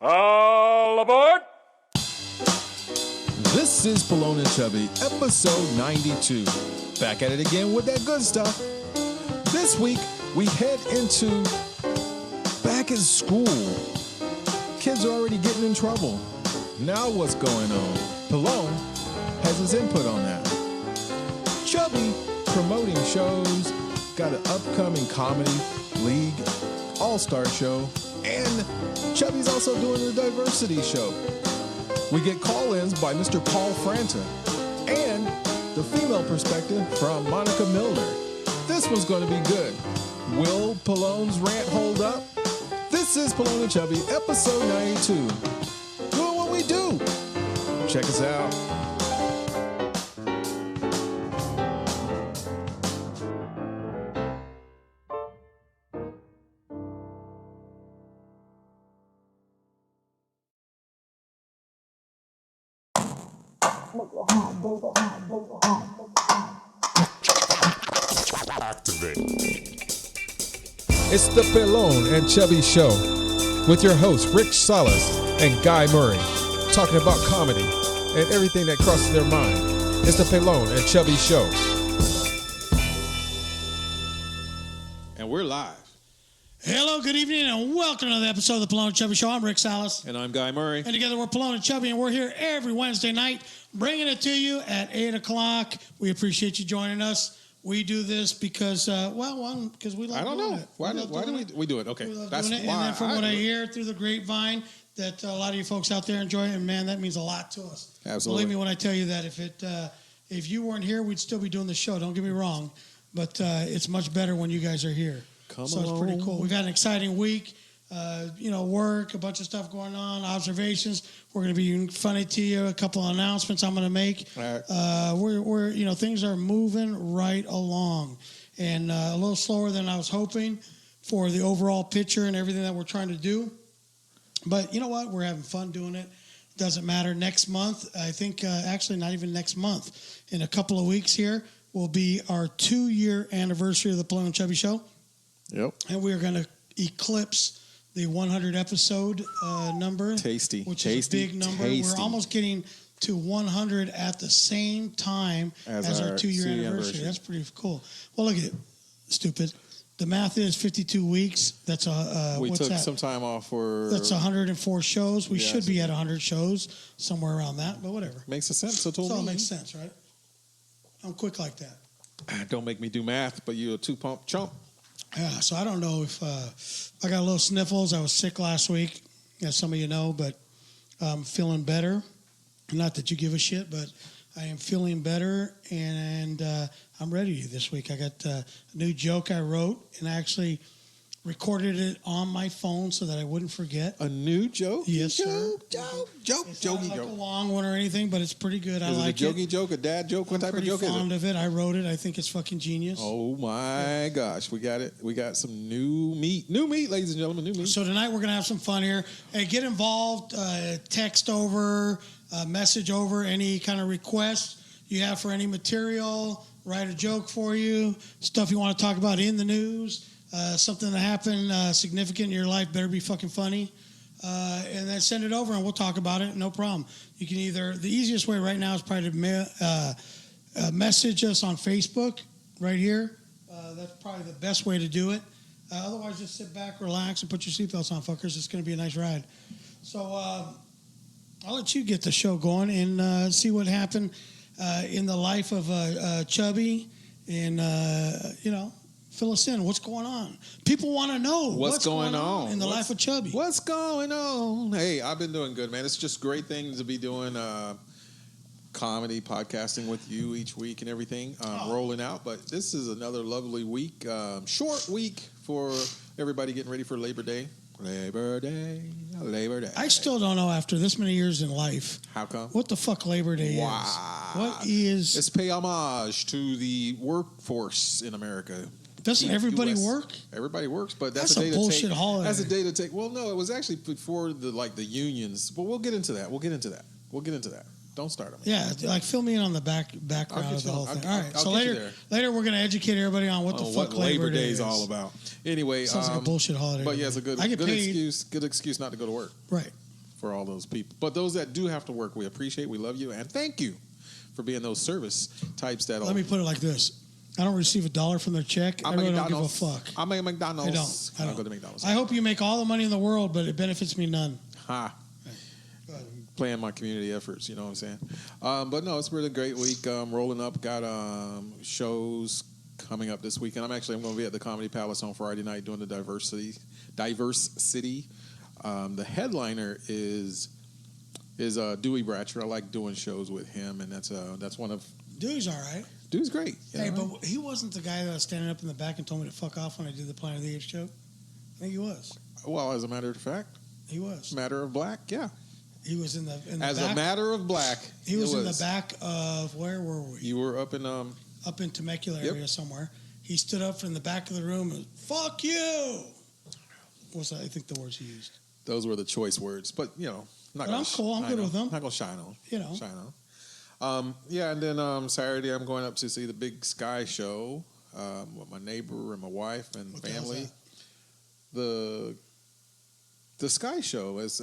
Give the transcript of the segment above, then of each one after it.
All aboard! This is Pelon and Chubby, episode 92. Back at it again with that good stuff. This week, we head into back at school. Kids are already getting in trouble. Now what's going on? Pelon has his input on that. Chubby promoting shows, got an upcoming comedy league, all-star show, and Chubby's also doing the diversity show. We get call-ins by Mr. Paul Franta and the female perspective from Monica Milliner. This one's going to be good. Will Pelon's rant hold up? This is Pelon and Chubby, episode 92. Doing what we do. Check us out. Activate. It's the Pelon and Chubby Show with your hosts Rick Salas and Guy Murray, talking about comedy and everything that crosses their mind. It's the Pelon and Chubby Show. And we're live. Hello, good evening, and welcome to the episode of the Pelon and Chubby Show. I'm Rick Salas. And I'm Guy Murray. And together we're Pelon and Chubby, and we're here every Wednesday night bringing it to you at 8 o'clock. We appreciate you joining us. We do this because, because we love I don't doing know. it. Why do we do it? Okay. We love That's doing it. why. And then from what I hear through the grapevine, that a lot of you folks out there enjoy it, and man, that means a lot to us. Absolutely. Believe me when I tell you that if you weren't here, we'd still be doing the show. Don't get me wrong, but it's much better when you guys are here. So it's pretty cool. We've got an exciting week. Work, a bunch of stuff going on, observations. We're going to be funny to you. A couple of announcements I'm going to make. All right. We're things are moving right along, and a little slower than I was hoping for the overall picture and everything that we're trying to do. But you know what? We're having fun doing it. Doesn't matter. Next month, I think, actually not even next month, in a couple of weeks here will be our 2-year anniversary of the Pelon and Chubby Show. Yep. And we're going to eclipse the 100 episode number. Tasty. Which is a big number. Tasty. We're almost getting to 100 at the same time as our 2-year anniversary. That's pretty cool. Well, look at it. Stupid. The math is 52 weeks. That's we what's took that? some time off for... That's 104 shows. We should be at 100 shows, somewhere around that, but whatever. Makes sense. So it makes sense, right? I'm quick like that. Don't make me do math, but you're a two-pump chump. Yeah, so I don't know if I got a little sniffles. I was sick last week, as some of you know, but I'm feeling better. Not that you give a shit, but I am feeling better, and I'm ready this week. I got a new joke I wrote, and I actually recorded it on my phone so that I wouldn't forget. A new joke? Yes, sir. Joke. It's not like a long one or anything, but it's pretty good. I like it. Is it a jokey joke, a dad joke? What type of joke is it? I'm pretty fond of it. I wrote it. I think it's fucking genius. Oh, my gosh. We got it. We got some new meat. New meat, ladies and gentlemen. New meat. So tonight we're going to have some fun here. Hey, get involved. Text over, message over any kind of requests you have for any material. Write a joke for you. Stuff you want to talk about in the news. Something that happened significant in your life better be fucking funny. And then send it over and we'll talk about it. No problem. You can the easiest way right now is probably to message us on Facebook right here. That's probably the best way to do it. Otherwise, just sit back, relax, and put your seatbelts on, fuckers. It's going to be a nice ride. So I'll let you get the show going and see what happened in the life of Chubby and, fill us in. What's going on? People want to know what's going on in the life of Chubby. What's going on? Hey, I've been doing good, man. It's just great thing to be doing comedy, podcasting with you each week and everything, rolling out. But this is another lovely week, short week for everybody getting ready for Labor Day. Labor Day. I still don't know after this many years in life. How come? What the fuck Labor Day is? What is... It's pay homage to the workforce in America. Doesn't everybody US. work? Everybody works, but that's a day bullshit to take. holiday. That's a day to take. Well, no, it was actually before the unions. But we'll get into that. Don't start them. Yeah, like fill me in on the background of the whole thing. All right, so later we're going to educate everybody on what the fuck Labor Day is all about. Anyway, sounds like a bullshit holiday. But yeah, it's a good excuse not to go to work. Right. for all those people. But those that do have to work, we appreciate, we love you, and thank you for being those service types that. Let me put it like this: I don't receive $1 from their check. I really don't give a fuck. I'm a McDonald's. I don't. Go to McDonald's. I hope you make all the money in the world, but it benefits me none. Ha. Playing my community efforts, you know what I'm saying? But no, it's been a great week. Rolling up, got shows coming up this weekend. I'm going to be at the Comedy Palace on Friday night doing the Diverse City. The headliner is Dewey Bratcher. I like doing shows with him, and that's one of. Dewey's all right. Dewey's great. Hey, but he wasn't the guy that was standing up in the back and told me to fuck off when I did the Planet of the Apes joke. I think he was. Well, as a matter of fact, he was. Matter of Black, yeah. He was in the as back. A matter of black. He was in the back of, where were we? You were up in Temecula area somewhere. He stood up from the back of the room and fuck you. What's that? I think the words he used. Those were the choice words, but I'm cool. I'm good with them. Not gonna shine on. Shine on. And then Saturday I'm going up to see the Big Sky show with my neighbor and my wife and family. The Sky Show is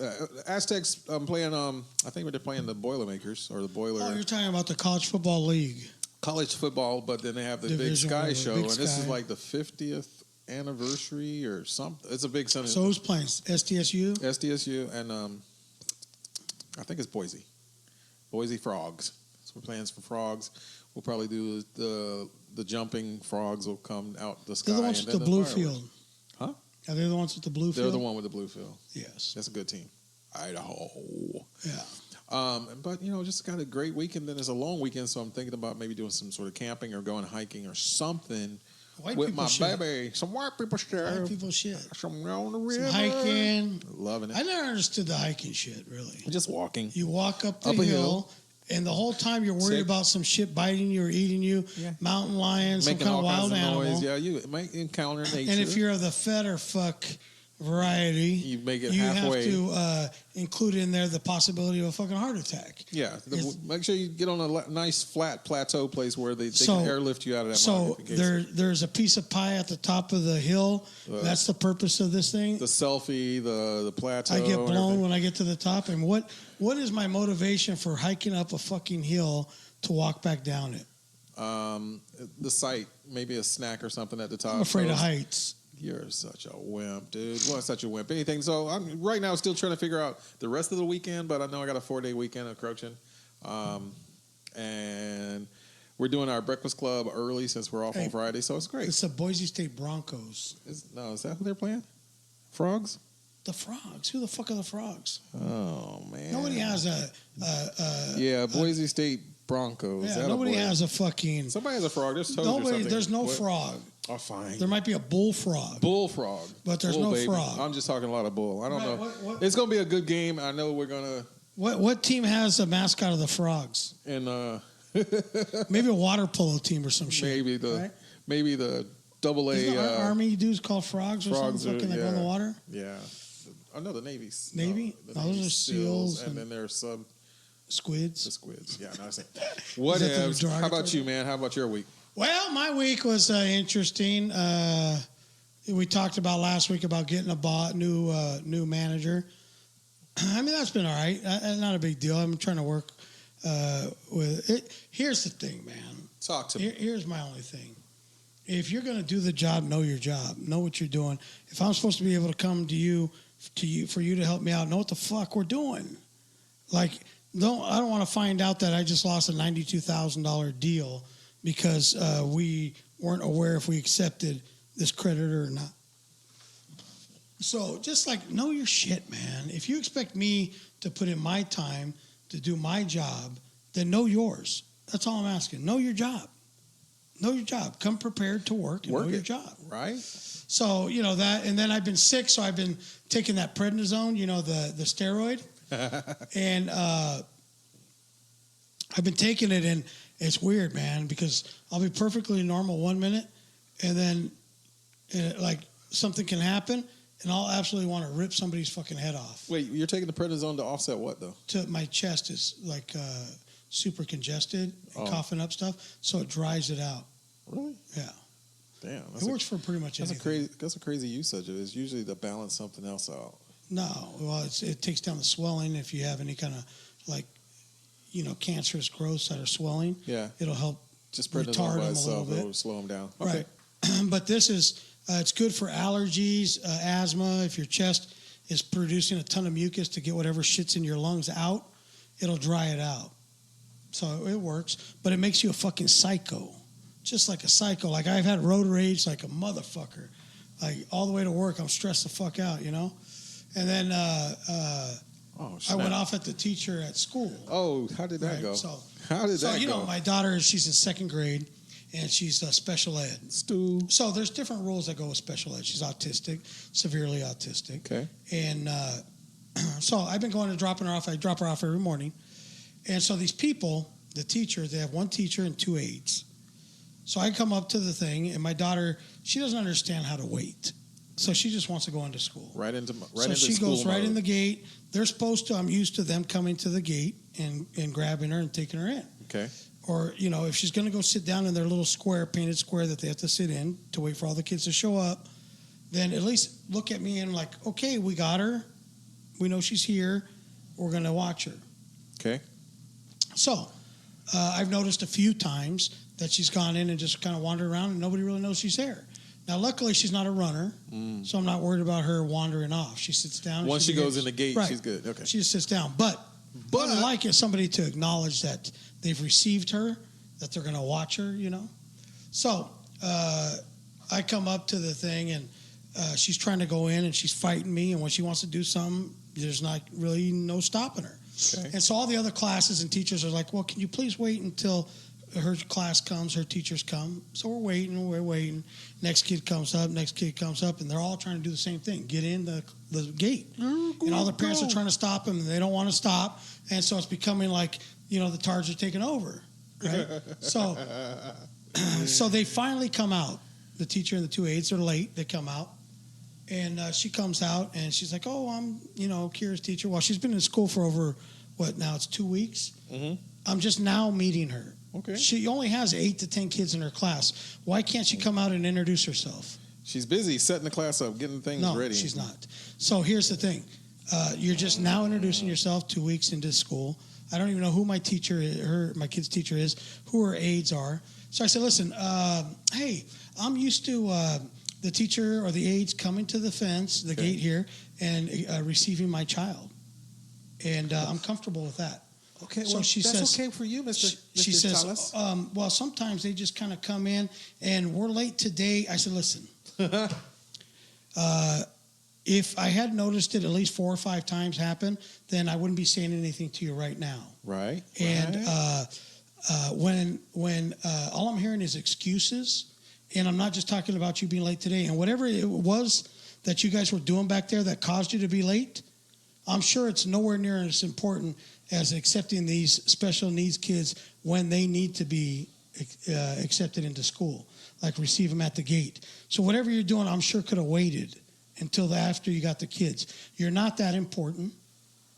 Aztecs playing. I think they're playing the Boilermakers or the Boiler. Oh, you're talking about the College Football League. College football, but then they have the Division Big Sky Show, this is like the 50th anniversary or something. It's a big Sunday. So who's playing? SDSU. SDSU and I think it's Boise. Boise Frogs. So we're playing for Frogs. We'll probably do the jumping frogs will come out the sky. They're the ones with the blue field. Huh? Are they the ones with the blue field? They're the one with the blue field. Yes. That's a good team. Idaho. Yeah. But, just got a great weekend. Then it's a long weekend, so I'm thinking about maybe doing some sort of camping or going hiking or something with my baby. Some white people shit. White people shit. Some on the river. Some hiking. Loving it. I never understood the hiking shit, really. Just walking. You walk up the hill. And the whole time you're worried about some shit biting you or eating you, mountain lions, some kind of wild animal. Noise. Yeah, you might encounter nature. And if you're of the fed or fuck variety, you make it halfway. You have to include in there the possibility of a fucking heart attack. Yeah, make sure you get on a nice flat plateau place where they can airlift you out of that. So there's a piece of pie at the top of the hill. That's the purpose of this thing. The selfie, the plateau. I get blown when I get to the top. And what is my motivation for hiking up a fucking hill to walk back down it? The site, maybe a snack or something at the top. I'm afraid of heights. You're such a wimp, dude. Well, such a wimp. Anything. So I'm right now still trying to figure out the rest of the weekend, but I know I got a 4-day weekend approaching. And we're doing our breakfast club early since we're off on Friday, so it's great. It's the Boise State Broncos. Is that who they're playing? Frogs? The Frogs. Who the fuck are the Frogs? Oh, man. Nobody has Boise State Broncos. Yeah, nobody has a fucking... Somebody has a frog. There's toads or something. There's no frog. Oh, fine. There might be a bullfrog. Bullfrog. But there's no frog. I'm just talking a lot of bull. I don't know. It's going to be a good game. I know we're going to... What team has a mascot of the Frogs? And maybe a water polo team or some shit. Maybe the double A... Army dudes called Frogs or something fucking that go in the water? Yeah. I know the Navy's. Navy? Those are SEALs. And then there's some... Squids? The squids. Yeah. No, I see. Whatever. How about you, man? How about your week? Well, my week was interesting. We talked about last week about getting a new manager. I mean, that's been all right. Not a big deal. I'm trying to work with it. Here's the thing, man. Talk to me. Here's my only thing. If you're going to do the job, know your job. Know what you're doing. If I'm supposed to be able to come to you for you to help me out, know what the fuck we're doing. Like, I don't want to find out that I just lost a $92,000 deal because we weren't aware if we accepted this creditor or not. So just know your shit, man. If you expect me to put in my time to do my job, then know yours. That's all I'm asking. Know your job. Know your job. Come prepared to work and know your job. Right. So, that, and then I've been sick, so I've been taking that prednisone, the steroid. And I've been taking it, and it's weird, man, because I'll be perfectly normal 1 minute, and then something can happen, and I'll absolutely want to rip somebody's fucking head off. Wait, you're taking the prednisone to offset what, though? My chest is super congested and coughing up stuff, so it dries it out. Really? Yeah. Damn. It works for pretty much anything. That's a crazy usage of it. It's usually to balance something else out. No. Well, it takes down the swelling. If you have any kind of cancerous growths that are swelling, it'll help just retard them a little bit. It'll slow them down. Okay. Right. But this is it's good for allergies, asthma. If your chest is producing a ton of mucus to get whatever shit's in your lungs out, it'll dry it out. So it works, but it makes you a fucking psycho, just like a psycho. Like I've had road rage like a motherfucker, like all the way to work. I'm stressed the fuck out, And then I went off at the teacher at school. Oh, how did that go? So how did that go? My daughter, she's in second grade, and she's special ed. So there's different rules that go with special ed. She's autistic, severely autistic. Okay. And so I've been going to dropping her off. I drop her off every morning. And so these people, the teachers, they have one teacher and two aides. So I come up to the thing, and my daughter, she doesn't understand how to wait. So she just wants to go into school. So she goes right in the gate. They're supposed to, I'm used to them coming to the gate and grabbing her and taking her in. Okay. Or, if she's going to go sit down in their little painted square that they have to sit in to wait for all the kids to show up, then at least look at me and like, okay, we got her. We know she's here. We're going to watch her. Okay. So I've noticed a few times that she's gone in and just kind of wandered around and nobody really knows she's there. Now, luckily, she's not a runner, so I'm not worried about her wandering off. She sits down. Once she goes in the gate, she's good. Okay. She just sits down. But what I like is somebody to acknowledge that they've received her, that they're going to watch her, So I come up to the thing, and she's trying to go in, and she's fighting me. And when she wants to do something, there's not really no stopping her. Okay. And so all the other classes and teachers are like, well, can you please wait until her class comes, her teachers come. So we're waiting. Next kid comes up, and they're all trying to do the same thing, get in the gate. And all the parents are trying to stop them, and they don't want to stop. And so it's becoming like, the tards are taking over, right? So they finally come out. The teacher and the two aides are late. They come out. And she comes out, and she's like, oh, I'm, Kira's teacher. Well, she's been in school for over, now it's 2 weeks. Mm-hmm. I'm just now meeting her. Okay. She only has 8 to 10 kids in her class. Why can't she come out and introduce herself? She's busy setting the class up, getting things ready. No, she's not. So here's the thing. You're just now introducing yourself 2 weeks into school. I don't even know who my teacher is, my kid's teacher is, who her aides are. So I said, listen, hey, I'm used to the teacher or the aides coming to the fence, the gate here, and receiving my child. And I'm comfortable with that. Okay, so well, she that's says, okay for you, Mr. She says, well, sometimes they just kind of come in, and we're late today. I said, listen, if I had noticed it at least 4 or 5 times happen, then I wouldn't be saying anything to you right now. Right. And when all I'm hearing is excuses, and I'm not just talking about you being late today, and whatever it was that you guys were doing back there that caused you to be late, I'm sure it's nowhere near as important as accepting these special needs kids when they need to be accepted into school, like receive them at the gate. So whatever you're doing, I'm sure could have waited until after you got the kids. You're not that important.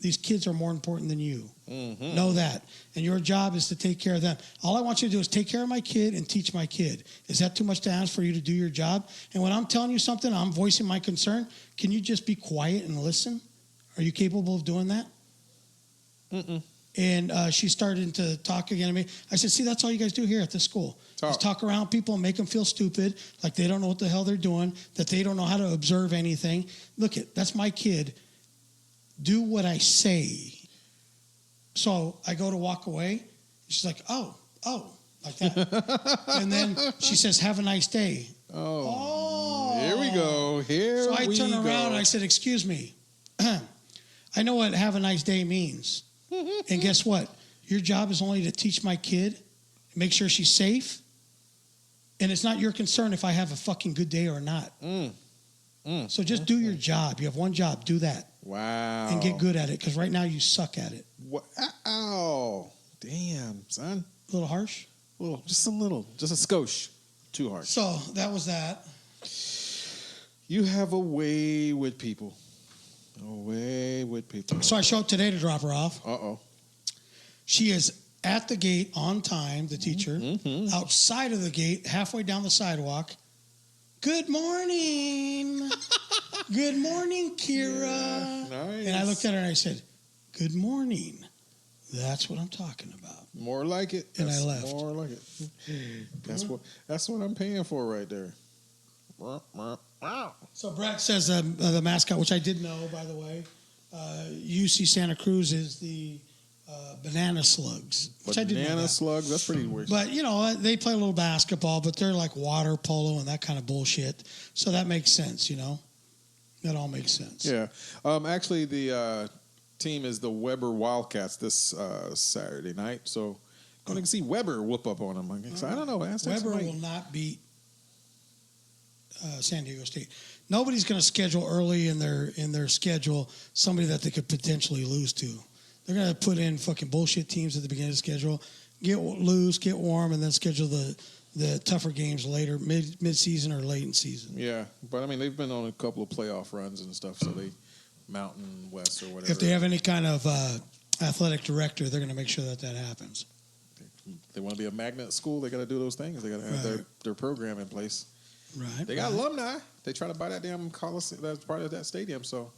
These kids are more important than you. Mm-hmm. Know that. And your job is to take care of them. All I want you to do is take care of my kid and teach my kid. Is that too much to ask for you to do your job? And when I'm telling you something, I'm voicing my concern. Can you just be quiet and listen? Are you capable of doing that? Mm-mm. And she started to talk again to me. I said, see, that's all you guys do here at this school. Just talk around people and make them feel stupid, like they don't know what the hell they're doing, that they don't know how to observe anything. Look, that's my kid. Do what I say. So I go to walk away. She's like, oh, like that. And then she says, have a nice day. Oh. Here we go. So I turn around and I said, excuse me. I know what have a nice day means. And guess what? Your job is only to teach my kid, make sure she's safe, and it's not your concern if I have a fucking good day or not. So just do your job. You have one job. Do that. Wow. And get good at it, because right now you suck at it. Ow. Damn, son. A little harsh? Just a skosh. Too harsh. So that was that. You have a way with people. So I show up today to drop her off. Uh-oh. She is at the gate on time, the teacher, outside of the gate, halfway down the sidewalk, good morning. Good morning, Kira. Yeah, nice. And I looked at her and I said, good morning. That's what I'm talking about. More like it. And I left. More like it. That's what I'm paying for right there. So Brett says the mascot, which I did know, by the way, UC Santa Cruz is the banana slugs. Which I didn't know. Banana slugs, that's pretty weird. But, they play a little basketball, but they're like water polo and that kind of bullshit. So that makes sense, That all makes sense. Yeah. Actually, the team is the Weber Wildcats this Saturday night. So going to see Weber whoop up on them. I don't know. Weber will not beat San Diego State. Nobody's going to schedule early in their schedule somebody that they could potentially lose to. They're going to put in fucking bullshit teams at the beginning of the schedule, get loose, get warm, and then schedule the tougher games later, mid-season or late in season. Yeah, but they've been on a couple of playoff runs and stuff, so they Mountain West or whatever. If they have any kind of athletic director, they're going to make sure that happens. They want to be a magnet school, they got to do those things. They got to have their program in place. Right. They got alumni. They try to buy that damn Coliseum. That's part of that stadium, so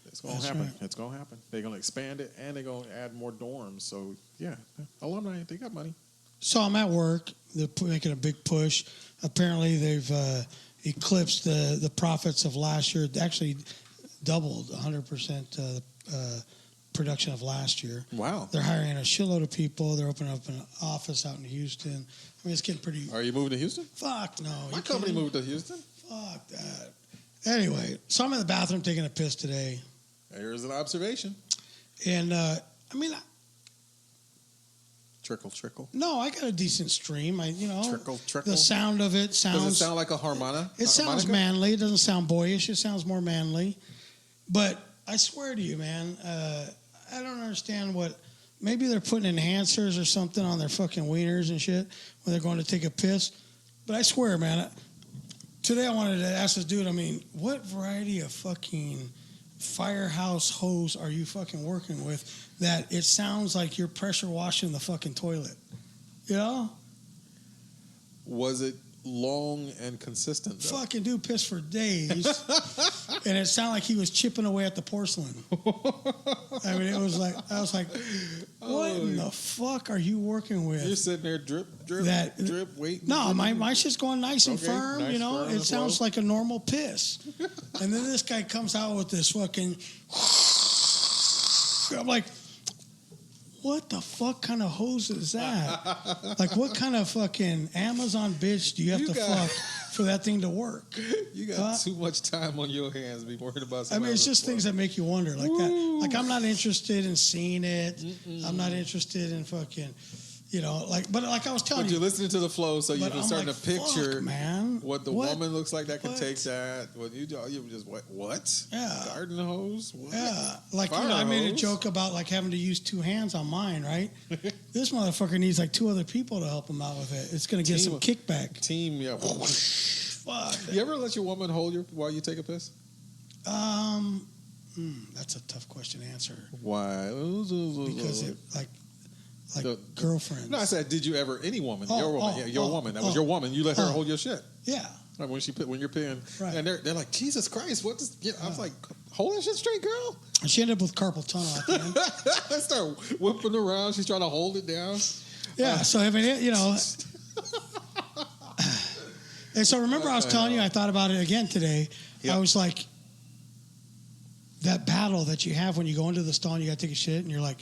it's going to happen. Right. It's going to happen. They're going to expand it, and they're going to add more dorms. So, yeah, alumni, they got money. So I'm at work. They're making a big push. Apparently, they've eclipsed the profits of last year. Actually, doubled 100% production of last year. Wow. They're hiring a shitload of people. They're opening up an office out in Houston. It's getting pretty... Are you moving to Houston? Fuck no. My company moved to Houston. Fuck that. Anyway, so I'm in the bathroom taking a piss today. Here's an observation. And, Trickle. No, I got a decent stream. Trickle. The sound of it sounds... Does it sound like a harmonica? It sounds manly. It doesn't sound boyish. It sounds more manly. But I swear to you, man, I don't understand what... Maybe they're putting enhancers or something on their fucking wieners and shit when they're going to take a piss. But I swear, man, today I wanted to ask this dude, what variety of fucking firehouse hose are you fucking working with that it sounds like you're pressure washing the fucking toilet? Was it long and consistent, though? Fucking dude pissed for days. And it sounded like he was chipping away at the porcelain. It was like, I was like, what in the fuck are you working with? You're sitting there drip, waiting. No, my shit's going nice and firm, firm It sounds like a normal piss. And then this guy comes out with this fucking... I'm like, what the fuck kind of hose is that? Like, what kind of fucking Amazon bitch do you have to fuck for that thing to work? You got too much time on your hands to be worried about something. It's just things that make you wonder like that. Like, I'm not interested in seeing it. Mm-mm. I'm not interested in fucking... but like I was telling you. But you're listening to the flow, so you're starting to picture man. what the woman looks like that can take that. What you just what? Yeah. Garden hose? What? Yeah. Like, I made a joke about like having to use two hands on mine, right? This motherfucker needs like two other people to help him out with it. It's going to get some kickback. Team, yeah. Fuck. You ever let your woman hold you while you take a piss? That's a tough question to answer. Why? Because it girlfriend. No, I said, did you ever? Any woman, your woman, your woman. That was your woman. You let her hold your shit. Yeah. Like when you're peeing, right. And they're like, Jesus Christ, what? I was like, hold that shit straight, girl. And she ended up with carpal tunnel at the end. I start whipping around. She's trying to hold it down. Yeah. So and so remember, I was telling you, I thought about it again today. Yep. I was like, that battle that you have when you go into the stall and you got to take a shit, and you're like,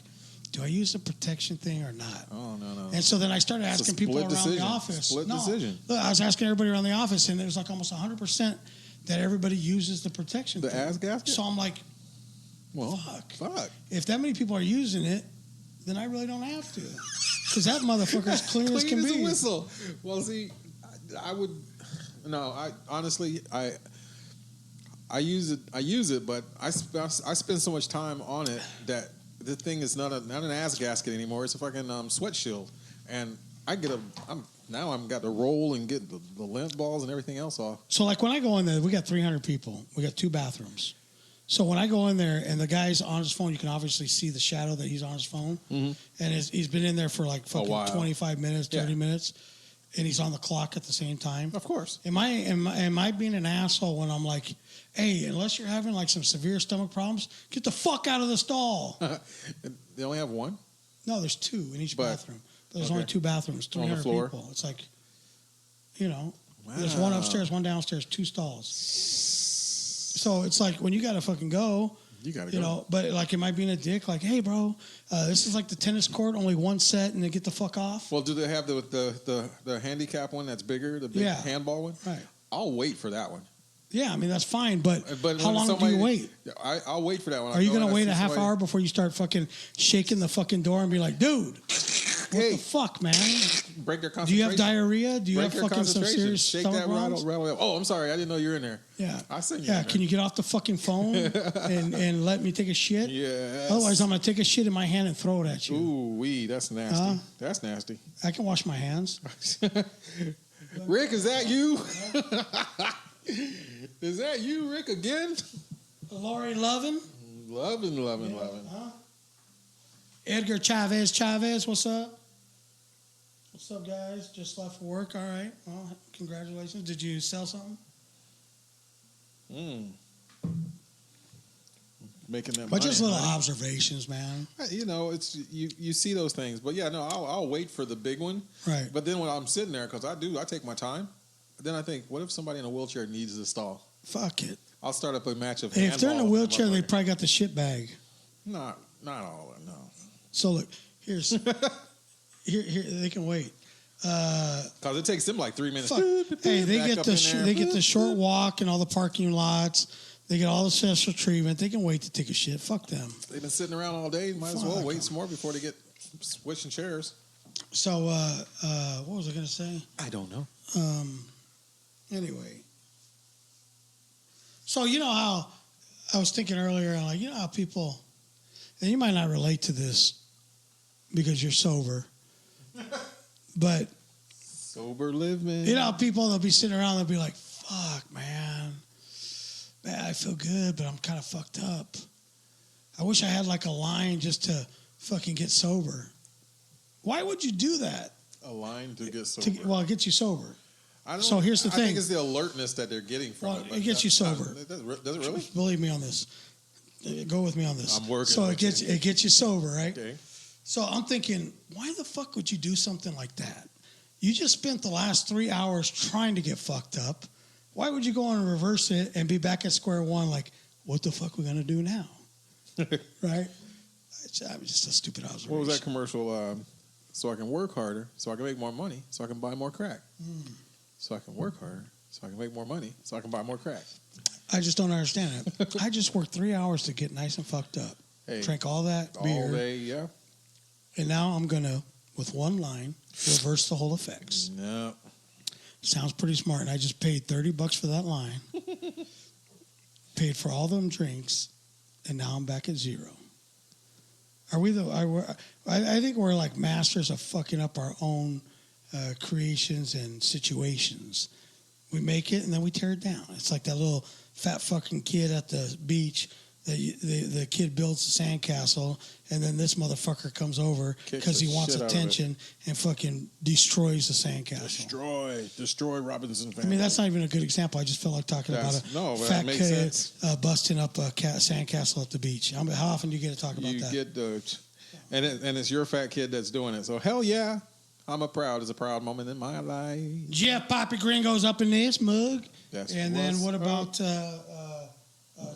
do I use the protection thing or not? Oh, no. And so then I started asking people around the office. Split decision. Look, I was asking everybody around the office, and it was like almost 100% that everybody uses the protection thing. The ass gasket? So I'm like, well, fuck. If that many people are using it, then I really don't have to. Because that motherfucker's clean as can be. Clean as a whistle. Well, see, I would... No, honestly, I use it, but I spend so much time on it that the thing is not an ass gasket anymore. It's a fucking sweat shield, and I've got to roll and get the lint balls and everything else off. So like when I go in there, we got 300 people. We got 2 bathrooms. So when I go in there and the guy's on his phone, you can obviously see the shadow that he's on his phone, and he's been in there for like fucking 25 minutes, 30 minutes. and he's on the clock at the same time. Of course. Am I being an asshole when I'm like, hey, unless you're having like some severe stomach problems, get the fuck out of the stall. They only have one? No, there's two in each bathroom. But there's only two bathrooms, 300 people. It's like, there's one upstairs, one downstairs, 2 stalls. So it's like when you got to fucking go, you got to go. But like, am I being a dick? Like, hey, bro, this is like the tennis court, only one set, and then get the fuck off. Well, do they have the handicap one that's bigger, the big handball one? Right. I'll wait for that one. Yeah, I mean, that's fine, but how long do you wait? I'll wait for that one. Are you going to wait a half hour before you start fucking shaking the fucking door and be like, dude, what the fuck, man? Break their concentration. Do you have diarrhea? Do you have fucking some serious Shake stomach that problems? rattle. Oh, I'm sorry. I didn't know you were in there. Yeah. I seen you. Yeah, can you get off the fucking phone and let me take a shit? Yeah. Otherwise, I'm going to take a shit in my hand and throw it at you. Ooh, that's nasty. That's nasty. I can wash my hands. Rick, is that you? Is that you, Rick, again? Lori Lovin? Lovin'. Huh? Edgar Chavez, what's up? What's up, guys? Just left for work. All right. Well, congratulations. Did you sell something? Making that but money. Just little observations, man. It's you see those things. But yeah, no, I'll wait for the big one. Right. But then when I'm sitting there, because I take my time, then I think, what if somebody in a wheelchair needs the stall? Fuck it. I'll start up a match of If they're in a wheelchair, they probably got the shit bag. Not all of them, no. So look, here they can wait. Because it takes them like 3 minutes. Hey, they get the short walk and all the parking lots. They get all the special treatment. They can wait to take a shit. Fuck them. They've been sitting around all day. Might as well wait some more before they get switching chairs. So, what was I going to say? I don't know. Anyway. So, you know how I was thinking earlier, like, you know how people, and you might not relate to this because you're sober, but sober living. You know how people, they'll be sitting around, they'll be like, fuck, man, I feel good, but I'm kind of fucked up. I wish I had like a line just to fucking get sober. Why would you do that? A line to get sober? It gets you sober. So here's the thing. I think it's the alertness that they're getting from it. It gets you sober. Does it really? Believe me on this. Go with me on this. I'm working. So it gets you sober, right? Okay. So I'm thinking, why the fuck would you do something like that? You just spent the last 3 hours trying to get fucked up. Why would you go and reverse it and be back at square one? Like, what the fuck are we gonna do now? Right? It's just a stupid observation. What was that commercial? So I can work harder, so I can make more money, so I can buy more crack. So I can work harder, so I can make more money, so I can buy more crack. I just don't understand it. I just worked 3 hours to get nice and fucked up. Drank all that beer. All day, yeah. And now I'm going to, with one line, reverse the whole effects. No. Sounds pretty smart. And I just paid $30 for that line. Paid for all them drinks. And now I'm back at zero. Are we I think we're like masters of fucking up our own creations and situations. We make it and then we tear it down. It's like that little fat fucking kid at the beach. The kid builds a sandcastle, and then this motherfucker comes over because he wants attention and fucking destroys the sandcastle. Destroy Robinson family. I mean, that's not even a good example. I just felt like talking about a fat kid busting up a sandcastle at the beach. How often do you get to talk about that? And it's your fat kid that's doing it. So hell yeah, it's a proud moment in my life. Jeff Poppy Gringo's up in this mug. And then what about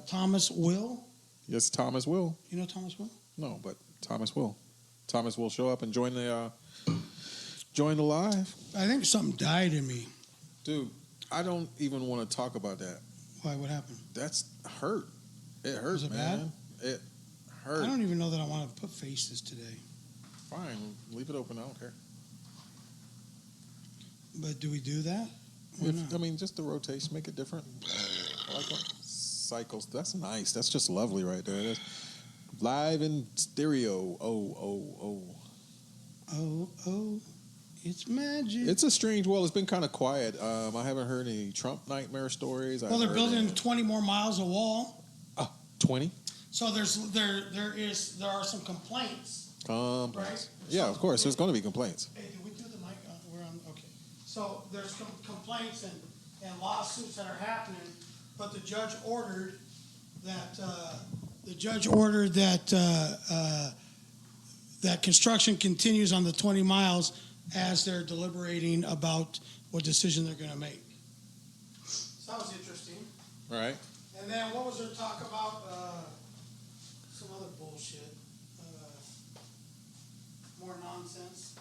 Thomas Will? Yes, Thomas Will. You know Thomas Will? No, but Thomas will. Thomas will show up and join the live. I think something died in me. Dude, I don't even want to talk about that. Why? What happened? That's hurt. It hurts, man. Bad? It hurt. I don't even know that I want to put faces today. Fine. Leave it open. I don't care. But do we do that? Just the rotation. Make it different. I like that. Cycles. That's nice. That's just lovely right there. That's live in stereo. Oh, it's magic. It's a strange world. It's been kind of quiet. I haven't heard any Trump nightmare stories. Well, they're building 20 more miles of wall. 20? So there are some complaints. Right? Yeah, of course. There's going to be complaints. Hey, did we do the mic? We're on. Okay. So there's complaints and lawsuits that are happening, but the judge ordered that that construction continues on the 20 miles as they're deliberating about what decision they're going to make. So that was interesting. Right. And then what was there talk about? Some other bullshit. More nonsense.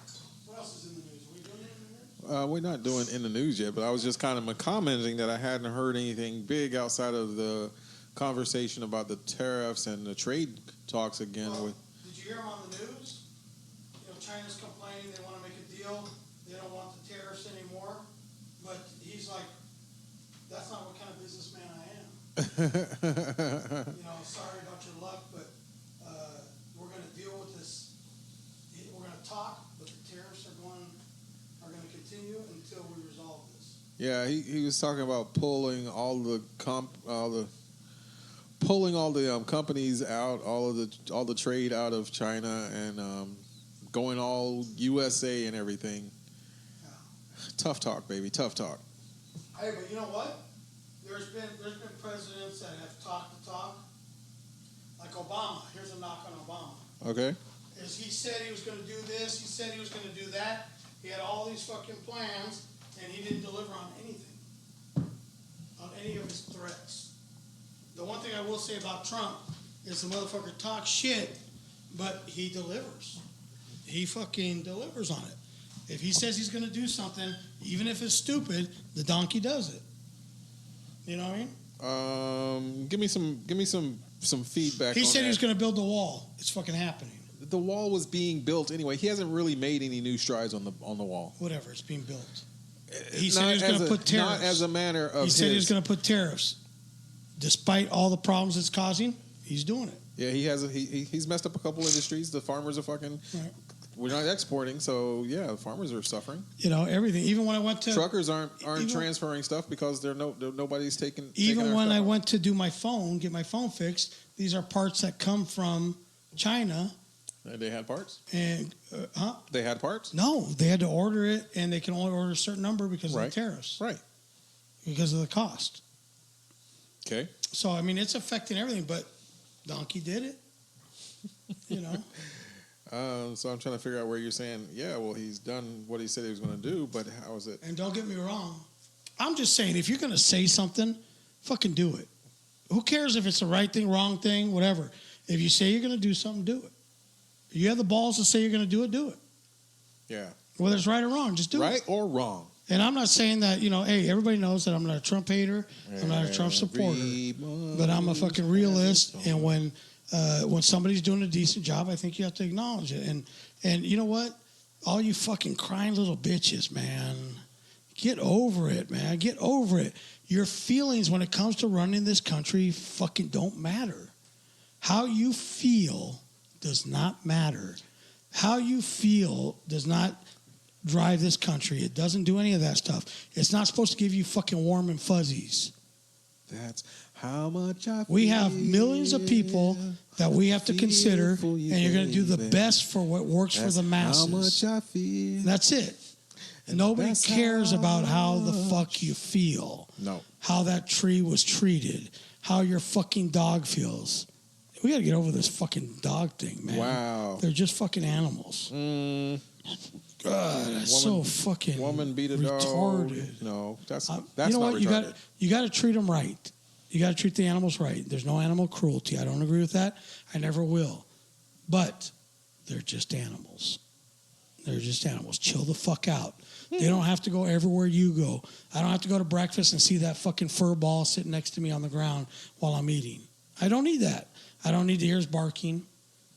What else is in the news? Are we doing it in the news? We're not doing in the news yet, but I was just kind of commenting that I hadn't heard anything big outside of the conversation about the tariffs and the trade talks again. Well, did you hear them on the news? You know, China's complaining they want to make a deal. They don't want the tariffs anymore. But he's like, that's not what kind of businessman I am. You know, sorry about your luck, but we're going to deal with this. We're going to talk, but the tariffs are going to continue until we resolve this. Yeah, he was talking about pulling all the companies out, all the trade out of China, and going all USA and everything. Yeah. Tough talk, baby. Tough talk. Hey, but you know what? There's been presidents that have talked the talk, like Obama. Here's a knock on Obama. Okay. Is he said he was going to do this, he said he was going to do that. He had all these fucking plans, and he didn't deliver on anything, on any of his threats. The one thing I will say about Trump is the motherfucker talks shit, but he delivers. He fucking delivers on it. If he says he's going to do something, even if it's stupid, the donkey does it. You know what I mean? Give me some feedback. He said that. he was going to build the wall. It's fucking happening. The wall was being built anyway. He hasn't really made any new strides on the wall. Whatever, it's being built. He said he was going to put tariffs. Not as a manner of. He said he was going to put tariffs, despite all the problems it's causing. He's doing it. Yeah, he's messed up a couple industries. The farmers are fucking. Right. We're not exporting, so yeah, the farmers are suffering. You know everything. Even when I went to truckers aren't transferring stuff because nobody's taking. Even when I went to do my phone, get my phone fixed, these are parts that come from China. And they had parts? And They had parts? No, they had to order it, and they can only order a certain number because of the tariffs. Right. Because of the cost. Okay. So, I mean, it's affecting everything, but Donkey did it. You know? So I'm trying to figure out where you're saying, yeah, well, he's done what he said he was going to do, but how is it? And don't get me wrong. I'm just saying, if you're going to say something, fucking do it. Who cares if it's the right thing, wrong thing, whatever. If you say you're going to do something, do it. If you have the balls to say you're going to do it, do it. Yeah. Whether it's right or wrong, just do it. Right or wrong. And I'm not saying that, hey, everybody knows that I'm not a Trump hater. I'm not a Trump supporter. But I'm a fucking realist. And when somebody's doing a decent job, I think you have to acknowledge it. And you know what? All you fucking crying little bitches, man. Get over it, man. Get over it. Your feelings when it comes to running this country fucking don't matter. How you feel does not matter. How you feel does not drive this country. It doesn't do any of that stuff. It's not supposed to give you fucking warm and fuzzies. That's how much I feel. We have millions of people that we have to consider, and you're going to do the best for what works for the masses. How much I feel. That's it. Nobody cares about how the fuck you feel. No. How that tree was treated. How your fucking dog feels. We got to get over this fucking dog thing, man. Wow. They're just fucking animals. God, that's so fucking woman beat a retarded. Dog. No, that's you know not what? retarded. You got to treat them right. You got to treat the animals right. There's no animal cruelty. I don't agree with that. I never will. But they're just animals. They're just animals. Chill the fuck out. They don't have to go everywhere you go. I don't have to go to breakfast and see that fucking fur ball sitting next to me on the ground while I'm eating. I don't need that. I don't need to hear his barking.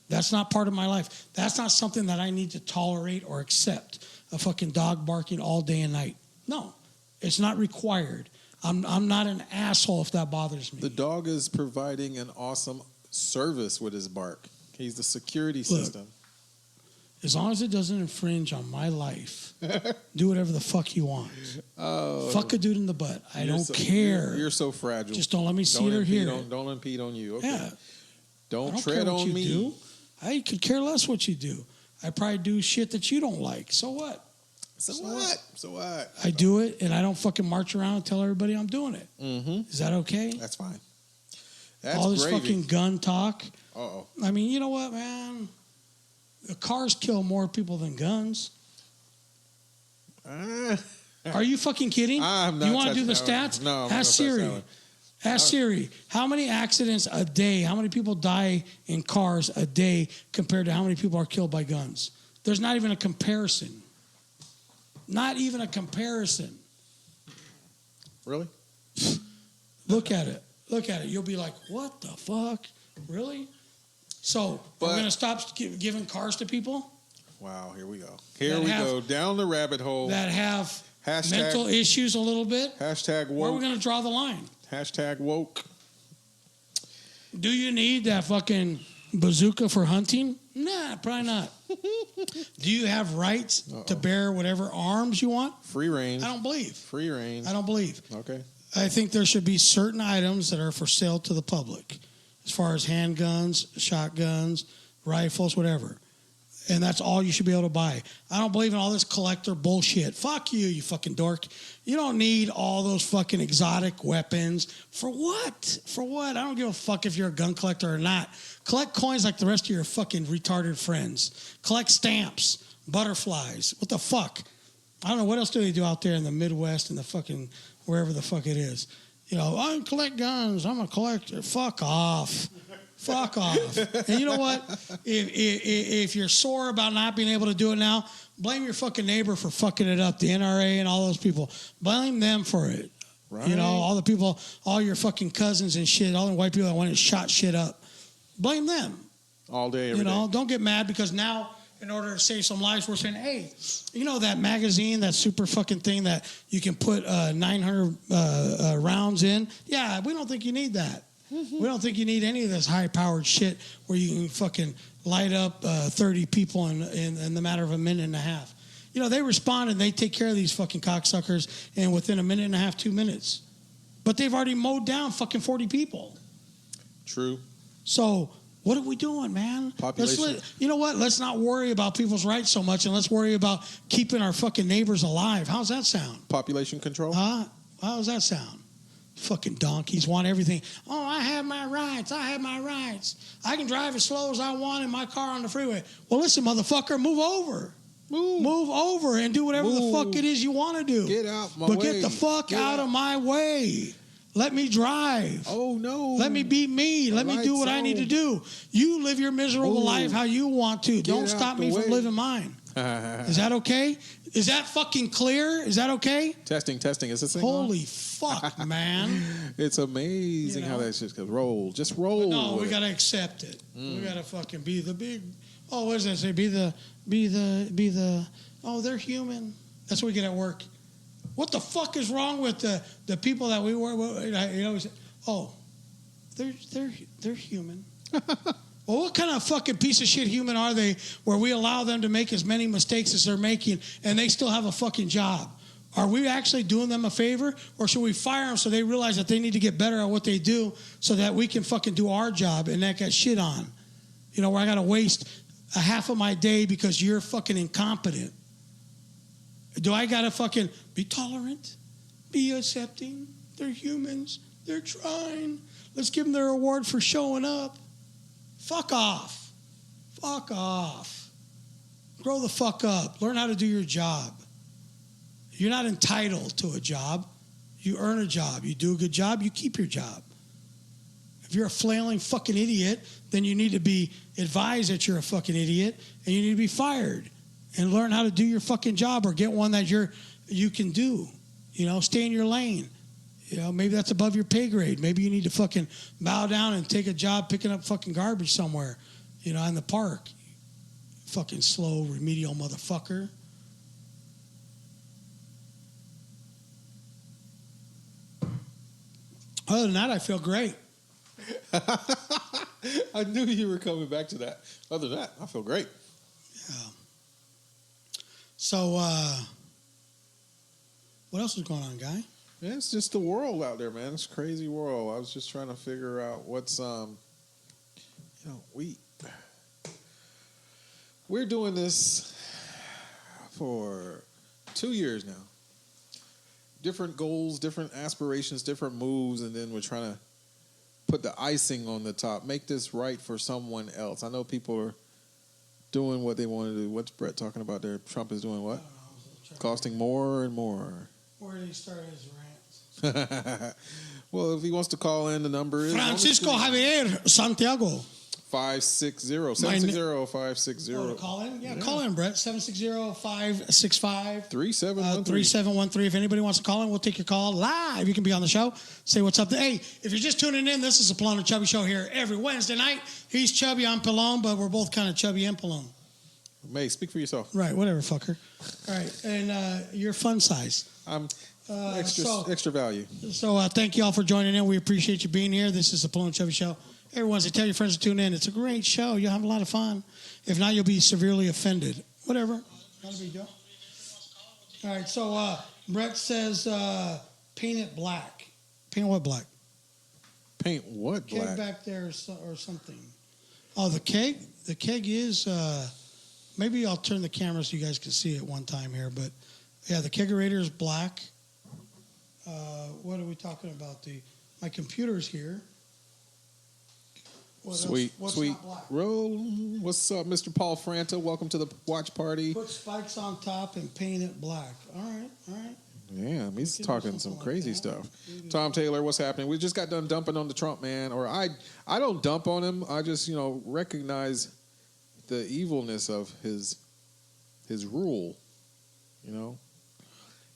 That's not part of my life. That's not something that I need to tolerate or accept, a fucking dog barking all day and night. No, it's not required. I'm not an asshole if that bothers me. The dog is providing an awesome service with his bark. He's the security system. As long as it doesn't infringe on my life, do whatever the fuck you want. Oh, fuck a dude in the butt. I don't care. You're so fragile. Just don't let me see it or hear it. Don't impede on you. Okay. Yeah. Don't tread on me. Do. I could care less what you do. I probably do shit that you don't like. So what? So what? So what? I do it, and I don't fucking march around and tell everybody I'm doing it. Mm-hmm. Is that okay? That's fine. That's all this gravy. fucking gun talk. Uh-oh. I mean, you know what, man? The cars kill more people than guns. Are you fucking kidding? I'm not. You want to do the stats? No. Ask Siri. Ask Siri. How many accidents a day? How many people die in cars a day compared to how many people are killed by guns? There's not even a comparison. Not even a comparison. Really? Look at it. Look at it. You'll be like, what the fuck? Really? So we're going to stop giving cars to people? Wow, here we go. Here we go down the rabbit hole. That have hashtag, mental issues a little bit. Hashtag woke. Where are we going to draw the line? Hashtag woke. Do you need that fucking bazooka for hunting? Nah, probably not. Do you have rights to bear whatever arms you want? Free range. I don't believe. Free range. I don't believe. Okay. I think there should be certain items that are for sale to the public, as far as handguns, shotguns, rifles, whatever. And that's all you should be able to buy. I don't believe in all this collector bullshit. Fuck you, you fucking dork. You don't need all those fucking exotic weapons. For what? For what? I don't give a fuck if you're a gun collector or not. Collect coins like the rest of your fucking retarded friends. Collect stamps, butterflies. What the fuck? I don't know. What else do they do out there in the Midwest and the fucking wherever the fuck it is? You know, I collect guns. I'm a collector. Fuck off. Fuck off. And you know what? If you're sore about not being able to do it now, blame your fucking neighbor for fucking it up. The NRA and all those people. Blame them for it. Right. You know, all the people, all your fucking cousins and shit, all the white people that went and shot shit up. Blame them. All day, every day. Don't get mad because now, in order to save some lives, we're saying, hey, you know that magazine, that super fucking thing that you can put 900 rounds in? Yeah, we don't think you need that. We don't think you need any of this high-powered shit where you can fucking light up 30 people in the matter of a minute and a half. You know, they respond and they take care of these fucking cocksuckers and within a minute and a half, 2 minutes. But they've already mowed down fucking 40 people. True. So what are we doing, man? Population. You know what? Let's not worry about people's rights so much and let's worry about keeping our fucking neighbors alive. How's that sound? Population control? How does that sound? Fucking donkeys want everything. Oh, I have my rights. I have my rights. I can drive as slow as I want in my car on the freeway. Well, listen, motherfucker, move over. Move over and do whatever the fuck it is you want to do. Get out my way. But get the fuck out of my way. Let me drive. Oh, no. Let me be me. Let me do what I need to do. You live your miserable life how you want to. Don't stop me from living mine. Is that okay? Is that fucking clear? Is that okay? Testing. Is this thing Holy on? fuck, man. It's amazing how that shit goes. Roll. Just roll. No, we got to accept it. We got to fucking be the big, what does that say? Be the, they're human. That's what we get at work. What the fuck is wrong with the people that we work with? You know, they're human. Well, what kind of fucking piece of shit human are they where we allow them to make as many mistakes as they're making and they still have a fucking job? Are we actually doing them a favor or should we fire them so they realize that they need to get better at what they do so that we can fucking do our job and not get shit on? You know, where I got to waste a half of my day because you're fucking incompetent. Do I got to fucking be tolerant, be accepting? They're humans. They're trying. Let's give them their reward for showing up. Fuck off. Fuck off. Grow the fuck up. Learn how to do your job. You're not entitled to a job. You earn a job. You do a good job, you keep your job. If you're a flailing fucking idiot, then you need to be advised that you're a fucking idiot and you need to be fired and learn how to do your fucking job or get one that you can do. You know, stay in your lane. You know, maybe that's above your pay grade. Maybe you need to fucking bow down and take a job picking up fucking garbage somewhere, you know, in the park. Fucking slow, remedial motherfucker. Other than that, I feel great. I knew you were coming back to that. Other than that, I feel great. Yeah. So, what else is going on, Guy? Yeah, it's just the world out there, man. It's a crazy world. I was just trying to figure out what's, we're doing this for 2 years now. Different goals, different aspirations, different moves, and then we're trying to put the icing on the top. Make this right for someone else. I know people are doing what they want to do. What's Brett talking about there? Trump is doing what? Costing more and more. Where did he start his rant? Well, if he wants to call in, the number is Francisco Javier Santiago. 560-760-560. Oh, call in? Yeah, call in, Brett. 760-565. 3713. 3713. If anybody wants to call in, we'll take your call live. You can be on the show. Say what's up. Hey, if you're just tuning in, this is the Pelon and Chubby show here every Wednesday night. He's Chubby, I'm Pelon, but we're both kind of Chubby and Pelon. May, speak for yourself. Right, whatever, fucker. All right, and you're fun size. I'm extra value. So thank you all for joining in. We appreciate you being here. This is the Pelon and Chubby show. Every Wednesday, tell your friends to tune in. It's a great show. You'll have a lot of fun. If not, you'll be severely offended. Whatever. Not a big deal. All right, so Brett says paint it black. Paint what black? Paint what black? Keg back there or something. Oh, the keg? The keg is... maybe I'll turn the camera so you guys can see it one time here. But, yeah, the kegerator is black. What are we talking about? My computer's here. Sweet. Roll. What's up, Mr. Paul Franta? Welcome to the watch party. Put spikes on top and paint it black. All right. Yeah, he's talking some crazy stuff. Tom Taylor, what's happening? We just got done dumping on the Trump man. Or I don't dump on him. I just, recognize the evilness of his rule.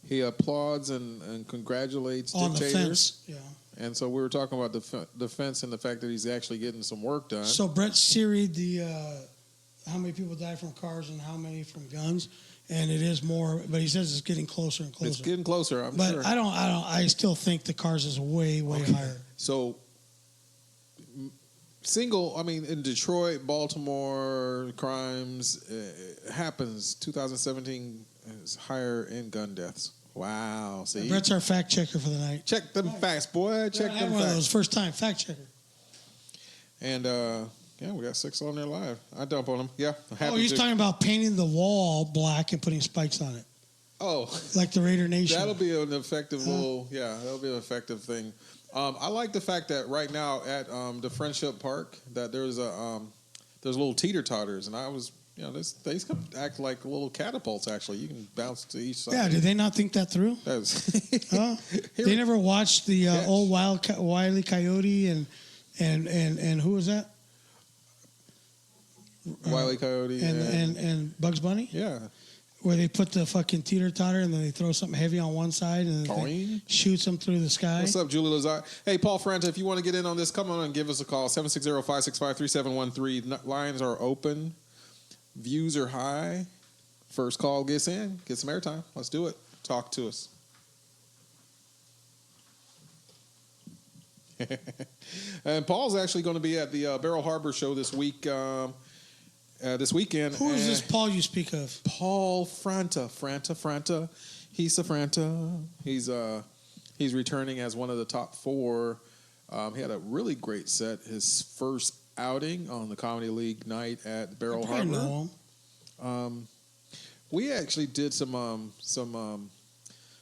He applauds and congratulates on dictators. The fence. Yeah. And so we were talking about the fence and the fact that he's actually getting some work done. So Brett seried the how many people died from cars and how many from guns, and it is more. But he says it's getting closer and closer. It's getting closer. I'm but sure. I still think the cars is way higher. So in Detroit, Baltimore, crimes happens. 2017 is higher in gun deaths. Wow, see? Brett's our fact checker for the night. Check them facts, boy. Check them facts. One of those first time fact checker. And we got 6 on there live. I dump on them. Yeah, I'm happy. He's talking about painting the wall black and putting spikes on it. Oh, like the Raider Nation. That'll be an effective that'll be an effective thing. I like the fact that right now at the Friendship Park that there's little teeter totters, and I was. They act like little catapults, actually. You can bounce to each side. Yeah, did they not think that through? They never watched the old Wile E. Coyote and who was that? Wile E. Coyote and Bugs Bunny? Yeah. Where they put the fucking teeter-totter and then they throw something heavy on one side and then shoots them through the sky. What's up, Julie Lazar? Hey, Paul Franta, if you want to get in on this, come on and give us a call. 760-565-3713. Lines are open. Views are high. First call gets in. Get some airtime. Let's do it. Talk to us. And Paul's actually going to be at the Barrel Harbor show this weekend. Who is this Paul you speak of? Paul Franta. Franta. He's a Franta. He's returning as one of the top 4. He had a really great set. His first outing on the Comedy League night at Barrel Harbor. We actually did some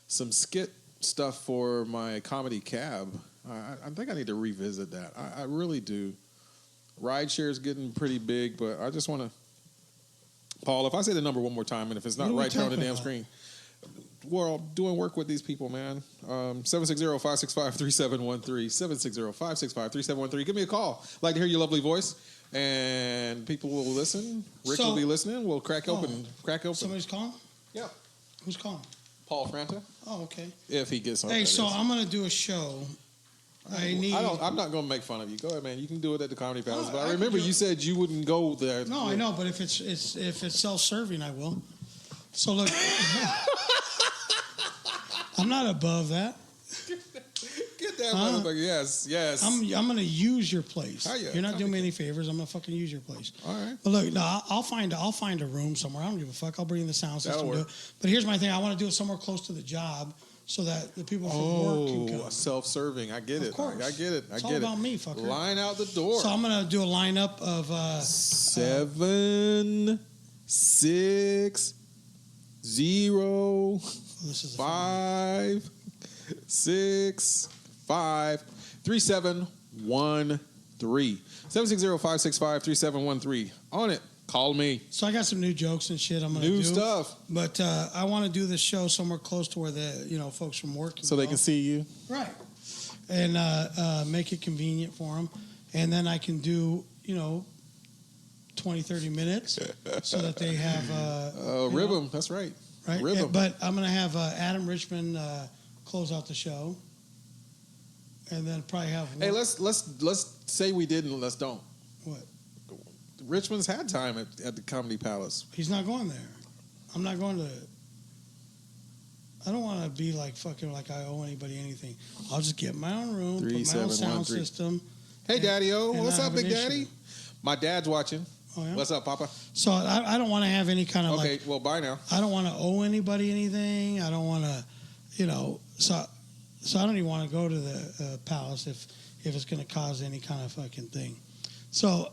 skit stuff for my comedy cab. I think I need to revisit that. I really do. Rideshare is getting pretty big, but I just want to. Paul, if I say the number one more time, and if it's not right there on the damn screen, we're doing work with these people, man. 760-565-3713. 760-565-3713. Give me a call. I'd like to hear your lovely voice. And people will listen. Rick will be listening. We'll crack open. Somebody's calling? Yeah. Who's calling? Paul Franta. Oh, okay. If he gets on. Hey, so I'm going to do a show. I'm not going to make fun of you. Go ahead, man. You can do it at the Comedy Palace. But I remember you said you wouldn't go there. No, I know. But if it's self-serving, I will. So look, I'm not above that. Get that motherfucker. Yes. I'm going to use your place. Yeah. You're not doing me any favors. I'm going to fucking use your place. All right. But look, no, I'll find a room somewhere. I don't give a fuck. I'll bring in the sound system. Do it. But here's my thing. I want to do it somewhere close to the job so that the people from work can come. Self-serving. I get it. Of course. I get it. It's all about me, fucker. Line out the door. So I'm going to do a lineup of 7, 6, 0 This is 5 6 5 3713 760-565-3713. On it. Call me. So I got some new jokes and shit I'm going to do. New stuff. But I want to do this show somewhere close to where the folks from work can So they can see you. Right. And make it convenient for them. And then I can do, 20, 30 minutes so that they have... Rhythm. That's right. Right. Rhythm. But I'm going to have Adam Richmond close out the show. And then probably have... Hey, let's say we did and let's don't. What? Richmond's had time at the Comedy Palace. He's not going there. I'm not going to... I don't want to be fucking like I owe anybody anything. I'll just get my own room, put my own sound system. Hey, Daddy-O. What's up, Big Daddy? My dad's watching. Oh, yeah? What's up, Papa? So I don't want to have any kind of Okay, well, bye now. I don't want to owe anybody anything. I don't want to, so I don't even want to go to the palace if it's going to cause any kind of fucking thing. So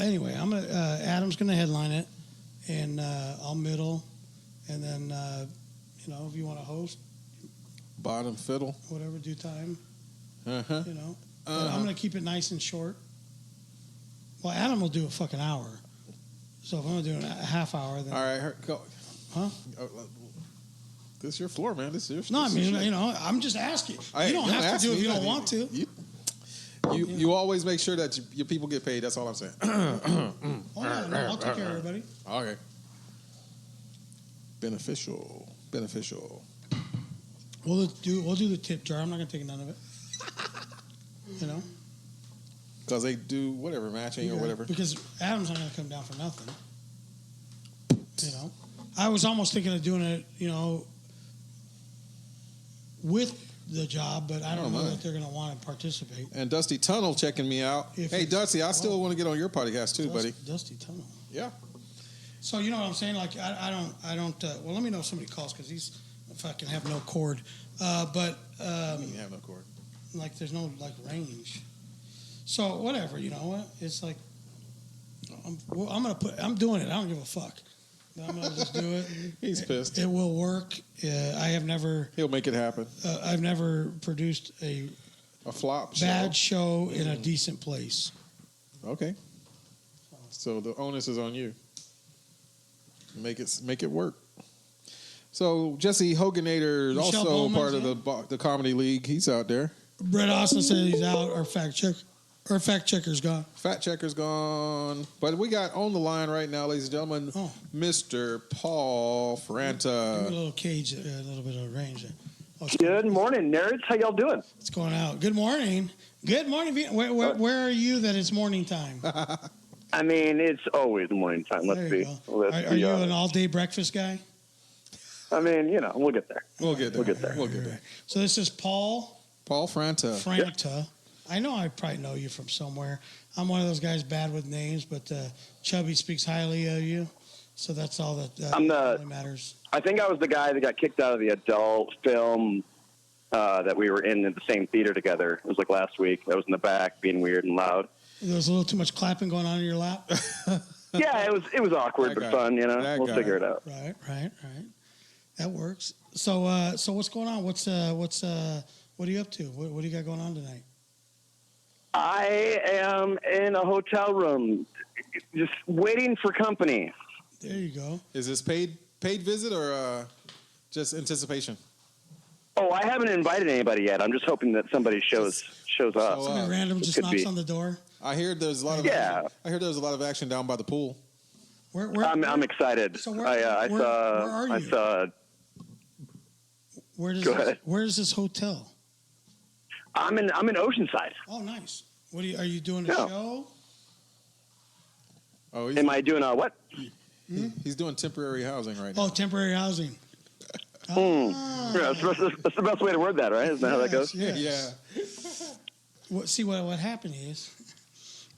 anyway, Adam's going to headline it, and I'll middle, and then if you want to host, bottom fiddle, whatever, due time. Uh-huh. I'm going to keep it nice and short. Well, Adam will do a fucking hour. So if I'm going to do a half hour, then... All right, go. Huh? This is your floor, man. This is your... No, I mean, I'm just asking. You don't have to do it if you don't want to. You always make sure that your people get paid. That's all I'm saying. Oh, no, I'll take care of everybody. Okay. Beneficial. We'll do the tip jar. I'm not going to take none of it. Because they do whatever, matching or whatever. Because Adam's not going to come down for nothing. I was almost thinking of doing it, with the job, but I don't know that they're going to want to participate. And Dusty Tunnel checking me out. Hey, Dusty, I still want to get on your podcast too, buddy. Dusty Tunnel. Yeah. So you know what I'm saying? Like I don't. Well, let me know if somebody calls because he's fucking have no cord. But you have no cord. Like there's no range. So whatever, you know what? It's like I'm doing it. I don't give a fuck. I'm gonna just do it. He's pissed. It will work. I have never. He'll make it happen. I've never produced a flop bad show in a decent place. Okay. So the onus is on you. Make it work. So Jesse Hoganator is also Bowman's part of the Comedy League. He's out there. Brett Austin said he's out. Our fact checker's gone. Fact checker's gone. But we got on the line right now, ladies and gentlemen, Mr. Paul Franta. Give me a little cage, a little bit of range. Good morning, nerds. How y'all doing? It's going out. Good morning. Good morning. Where are you that it's morning time? I mean, it's always morning time. Let's be. Are you an all-day breakfast guy? I mean, we'll get there. We'll get there. So this is Paul Franta. Franta. Yep. I know I probably know you from somewhere. I'm one of those guys bad with names, but Chubby speaks highly of you. So that's all that really matters. I think I was the guy that got kicked out of the adult film that we were in the same theater together. It was like last week. I was in the back being weird and loud. There was a little too much clapping going on in your lap. Yeah, it was awkward but fun. We'll figure it out. Right. That works. So what's going on? What are you up to? What do you got going on tonight? I am in a hotel room, just waiting for company. There you go. Is this paid visit or just anticipation? Oh, I haven't invited anybody yet. I'm just hoping that somebody shows up. Somebody random just knocks on the door. I hear there's a lot of action. I hear there's a lot of action down by the pool. I'm excited. So where are you? I saw. Where is this hotel? I'm in Oceanside. Oh, nice. Are you doing a show? Oh, am I doing a what? He's doing temporary housing right now. Oh, temporary housing. Yeah, that's the best way to word that, right? Isn't that how that goes? Yes. Yeah. What happened is.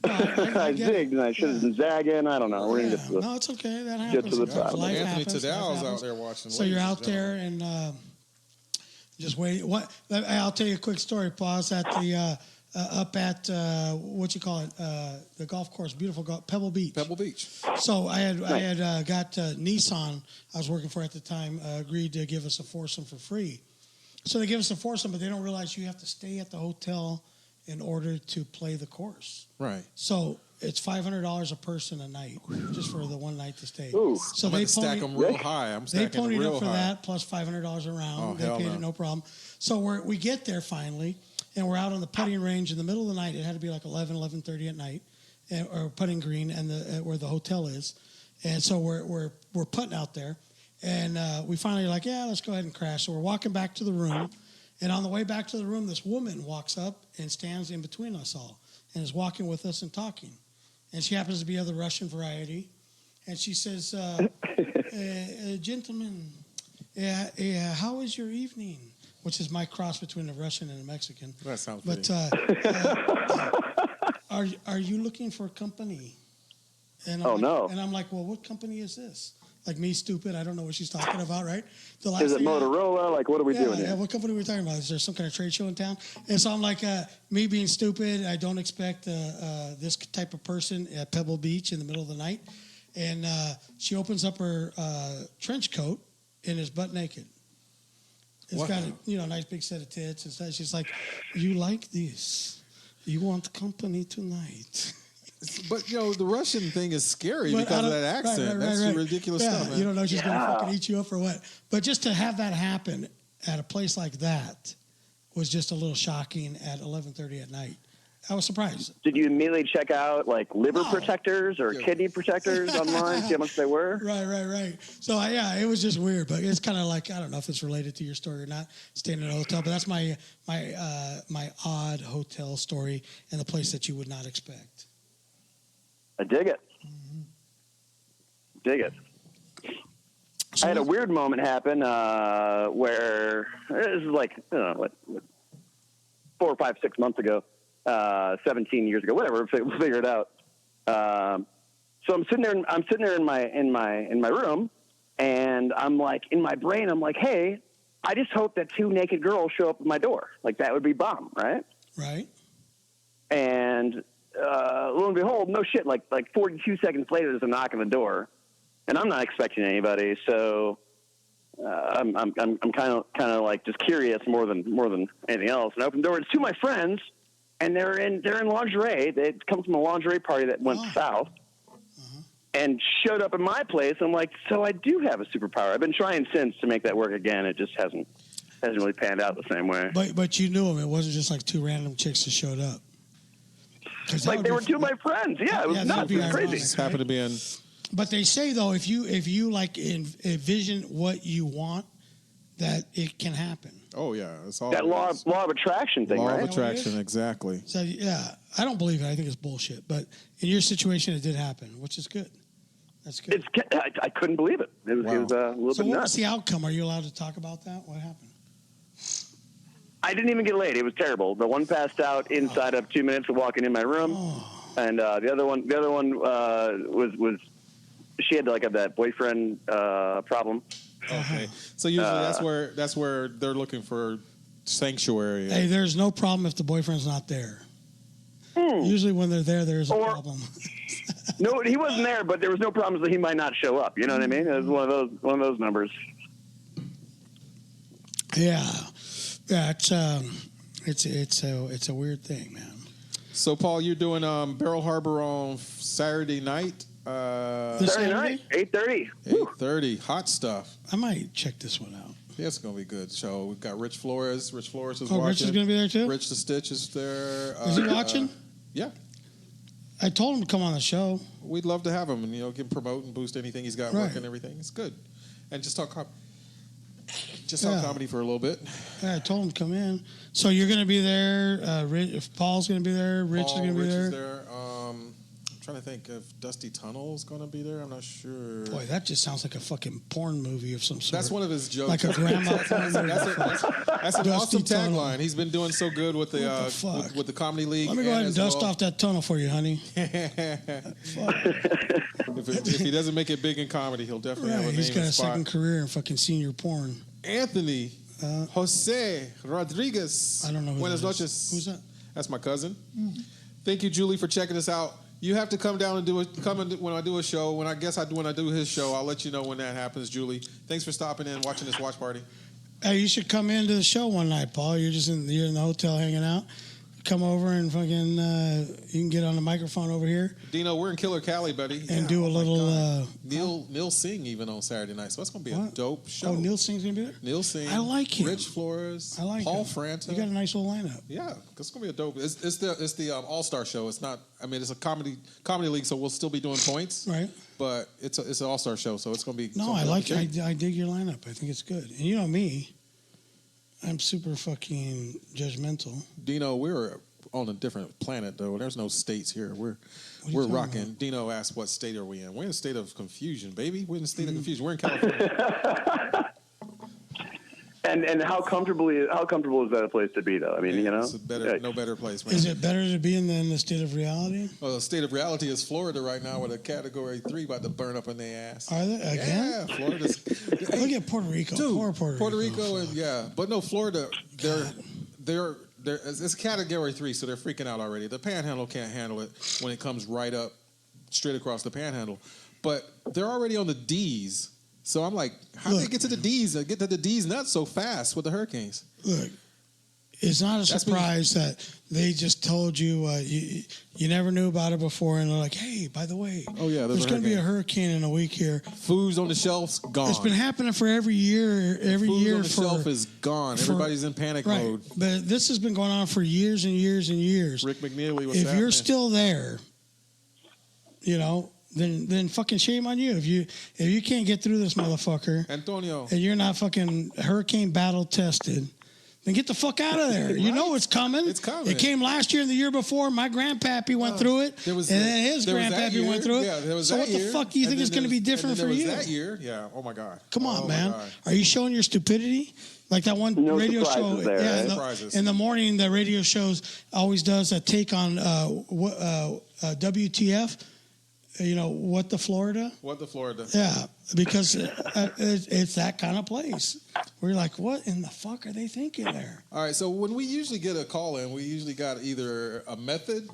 I zigged and I should have been zagging. I don't know. We're gonna get to the. No, it's okay. That happens. Get to the top. Anthony Tadal's out there watching. So you're out there and just wait. I'll tell you a quick story, Paul. I was at up at what you call it, the golf course, beautiful Pebble Beach. Pebble Beach. So I had got Nissan. I was working for at the time. Agreed to give us a foursome for free. So they give us a foursome, but they don't realize you have to stay at the hotel in order to play the course. Right. So it's $500 a person a night, just for the one night to stay. Ooh. So they stack them real high. They ponied up for that, plus $500 a round. Oh, they paid it, no problem. So we get there finally, and we're out on the putting range in the middle of the night. It had to be like 11:30 at night, or putting green, and where the hotel is. And so we're putting out there, and we finally like, yeah, let's go ahead and crash. So we're walking back to the room, and on the way back to the room, this woman walks up and stands in between us all, and is walking with us and talking. And she happens to be of the Russian variety. And she says, gentlemen, how is your evening? Which is my cross between a Russian and a Mexican. That sounds But are you looking for company? And no. And I'm like, well, what company is this? Like me, stupid. I don't know what she's talking about, right? Is it Motorola? Like, what are we doing here? Yeah, what company are we talking about? Is there some kind of trade show in town? And so I'm like, me being stupid, I don't expect this type of person at Pebble Beach in the middle of the night. And she opens up her trench coat and is butt naked. It's got a nice big set of tits and stuff. She's like, you like this? You want company tonight? But, the Russian thing is scary because of that accent. That's ridiculous stuff, man. You don't know if she's going to fucking eat you up or what. But just to have that happen at a place like that was just a little shocking at 11:30 at night. I was surprised. Did you immediately check out, like, liver protectors or kidney protectors online, see how much they were? Right. So, it was just weird. But it's kind of like, I don't know if it's related to your story or not, staying in a hotel. But that's my odd hotel story and the place that you would not expect. I dig it. Mm-hmm. Dig it. I had a weird moment happen where this is like, I don't know, what 4 or 5, 6 months ago, 17 years ago, whatever. We'll figure it out. So I'm sitting there in my room, and I'm like, in my brain, I'm like, hey, I just hope that 2 naked girls show up at my door. Like, that would be bomb, right? Right. And lo and behold, no shit. Like 42 seconds later, there's a knock on the door, and I'm not expecting anybody. So I'm kind of like just curious more than anything else. And I open the door. It's 2 of my friends, and they're in lingerie. They come from a lingerie party that went south, and showed up at my place. I'm like, so I do have a superpower. I've been trying since to make that work again. It just hasn't really panned out the same way. But you knew them. It wasn't just like 2 random chicks that showed up. Like they were 2 of my friends. Yeah, it was nuts. It was crazy. Just happened to be in. But they say though, if you like envision what you want, that it can happen. Oh yeah, it's all that law of attraction thing, right? Law of attraction, exactly. So I don't believe it. I think it's bullshit. But in your situation, it did happen, which is good. That's good. I couldn't believe it. It was a little bit nuts. So what was the outcome? Are you allowed to talk about that? What happened? I didn't even get laid. It was terrible. The one passed out inside of 2 minutes of walking in my room, and the other one was she had like that boyfriend problem. Okay, so usually that's where they're looking for sanctuary. Hey, there's no problem if the boyfriend's not there. Usually when they're there, there's a problem. No, he wasn't there, but there was no problem that he might not show up. You know what I mean? It was one of those numbers. Yeah, it's a weird thing, man. So, Paul, you're doing Barrel Harbor on Saturday night. Saturday night, 8:30. 8:30, hot stuff. I might check this one out. Yeah, it's gonna be good. So we've got Rich Flores. Rich Flores is watching. watching. Rich is gonna be there too. Rich the Stitch is there. Is he watching? Yeah. I told him to come on the show. We'd love to have him and can promote and boost anything he's got working and everything. It's good, and just talk comedy for a little bit. Yeah, I told him to come in. So you're going to be there. If Paul's going to be there, Rich is going to be there. Is there. I'm trying to think if Dusty Tunnel is going to be there. I'm not sure. Boy, that just sounds like a fucking porn movie of some sort. That's one of his jokes. Like a grandma porn movie. That's an awesome tagline. He's been doing so good with the with the Comedy League. Let me go ahead and dust off that tunnel for you, honey. If he doesn't make it big in comedy, he'll definitely have a name. He's got a spot. second career in fucking senior porn. Anthony Jose Rodriguez. I don't know who Buenas that is. noches. Who's that? That's my cousin. Thank you, Julie, for checking us out. You have to come down and when I do a show. When I do his show, I'll let you know when that happens, Julie. Thanks for stopping in, watching this watch party. Hey, you should come into the show one night, Paul. You're in the hotel hanging out. Come over and fucking, you can get on the microphone over here. Dino, we're in Killer Cali, buddy. And do a little... Neil Singh even on Saturday night, so it's going to be a dope show. Oh, Neil Singh's going to be there? Neil Singh. I like him. Rich Flores. I like Paul him. Franta. You got a nice little lineup. Yeah, it's going to be a dope... It's the all-star show. It's not... I mean, it's a comedy league, so we'll still be doing points. Right. But it's an all-star show, so it's going to be... No, I like it. I dig your lineup. I think it's good. And you know me. I'm super fucking judgmental. Dino, we're on a different planet, though. There's no states here. We're rocking. About? Dino asked, "What state are we in?" We're in a state of confusion, baby. We're in a state of confusion. We're in California. And how comfortable is that a place to be, though? I mean, it's no better place, man. Is it better to be in the state of reality? Well, the state of reality is Florida right now with a Category 3 about to burn up in their ass. Are they again? Yeah, Florida's. Look at Puerto Rico. Dude, Poor Puerto Rico, and but no, Florida. They're it's Category 3, so they're freaking out already. The Panhandle can't handle it when it comes right up, straight across the Panhandle, but they're already on the D's. So I'm like, how do they get to the D's? Get to the D's not so fast with the hurricanes. Look, it's not a surprise that they just told you, you never knew about it before, and they're like, hey, by the way, there's going to be a hurricane in a week here. Food's on the shelves, gone. It's been happening for every year. Food on the shelf is gone. Everybody's in panic mode. But this has been going on for years and years and years. Rick McNeely was If you're still there, then fucking shame on you. If you can't get through this motherfucker, Antonio, and you're not fucking hurricane battle tested, then get the fuck out of there. Right? You know it's coming. It's coming. It came last year and the year before. My grandpappy went through it, and then his grandpappy went through it. Yeah, there was so what the fuck do you think is going to be different for you? That year, yeah. Oh my god. Come on, man. Are you showing your stupidity? Like that one radio show. There, in the morning, the radio shows always does a take on WTF. What the Florida? Yeah, because it's that kind of place. We're like, what in the fuck are they thinking there? All right, so when we usually get a call in, we usually got either a method,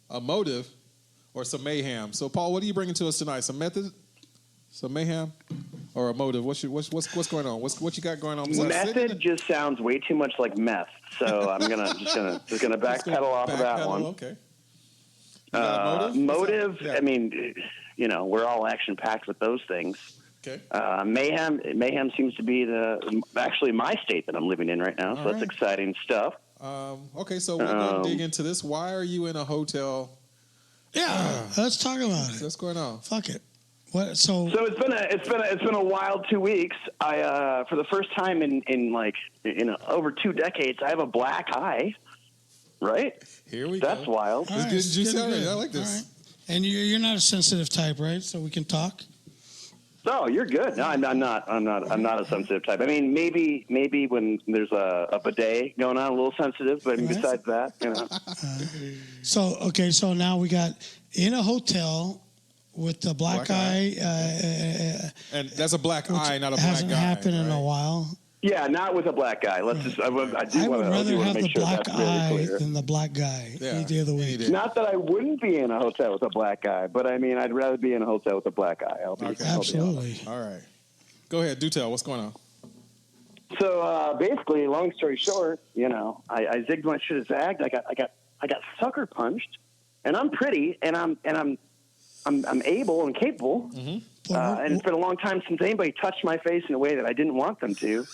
a motive, or some mayhem. So, Paul, what are you bringing to us tonight? Some method, some mayhem, or a motive? What's going on? What you got going on? Method just sounds way too much like meth. So I'm just gonna backpedal off of that one. Okay. Motive. Yeah. I mean, we're all action packed with those things. Okay. Mayhem seems to be actually my state that I'm living in right now. So that's exciting stuff. Okay, so we're going to dig into this. Why are you in a hotel? Yeah, let's talk about it. What's going on? Fuck it. What? So it's been a wild 2 weeks. I for the first time in over 2 decades, I have a black eye. Right? Here we go. That's wild. Right, it's good juicy. I like this. Right. And you're not a sensitive type, right? So we can talk. No, you're good. No, I'm not a sensitive type. I mean, maybe when there's a bidet going on, a little sensitive, but besides that, So now we got in a hotel with the black eye. And that's a black eye, not a black guy. Hasn't happened in a while. Yeah, not with a black guy. Let's just. I would rather have the sure black eye than the black guy any day of the week. Not that I wouldn't be in a hotel with a black guy, but I mean, I'd rather be in a hotel with a black guy. Absolutely. All right. Go ahead. Do tell. What's going on? So basically, long story short, I zigged when I should have zagged. I got sucker punched, and I'm pretty, and I'm able and capable. Mm-hmm. And it's been a long time since anybody touched my face in a way that I didn't want them to.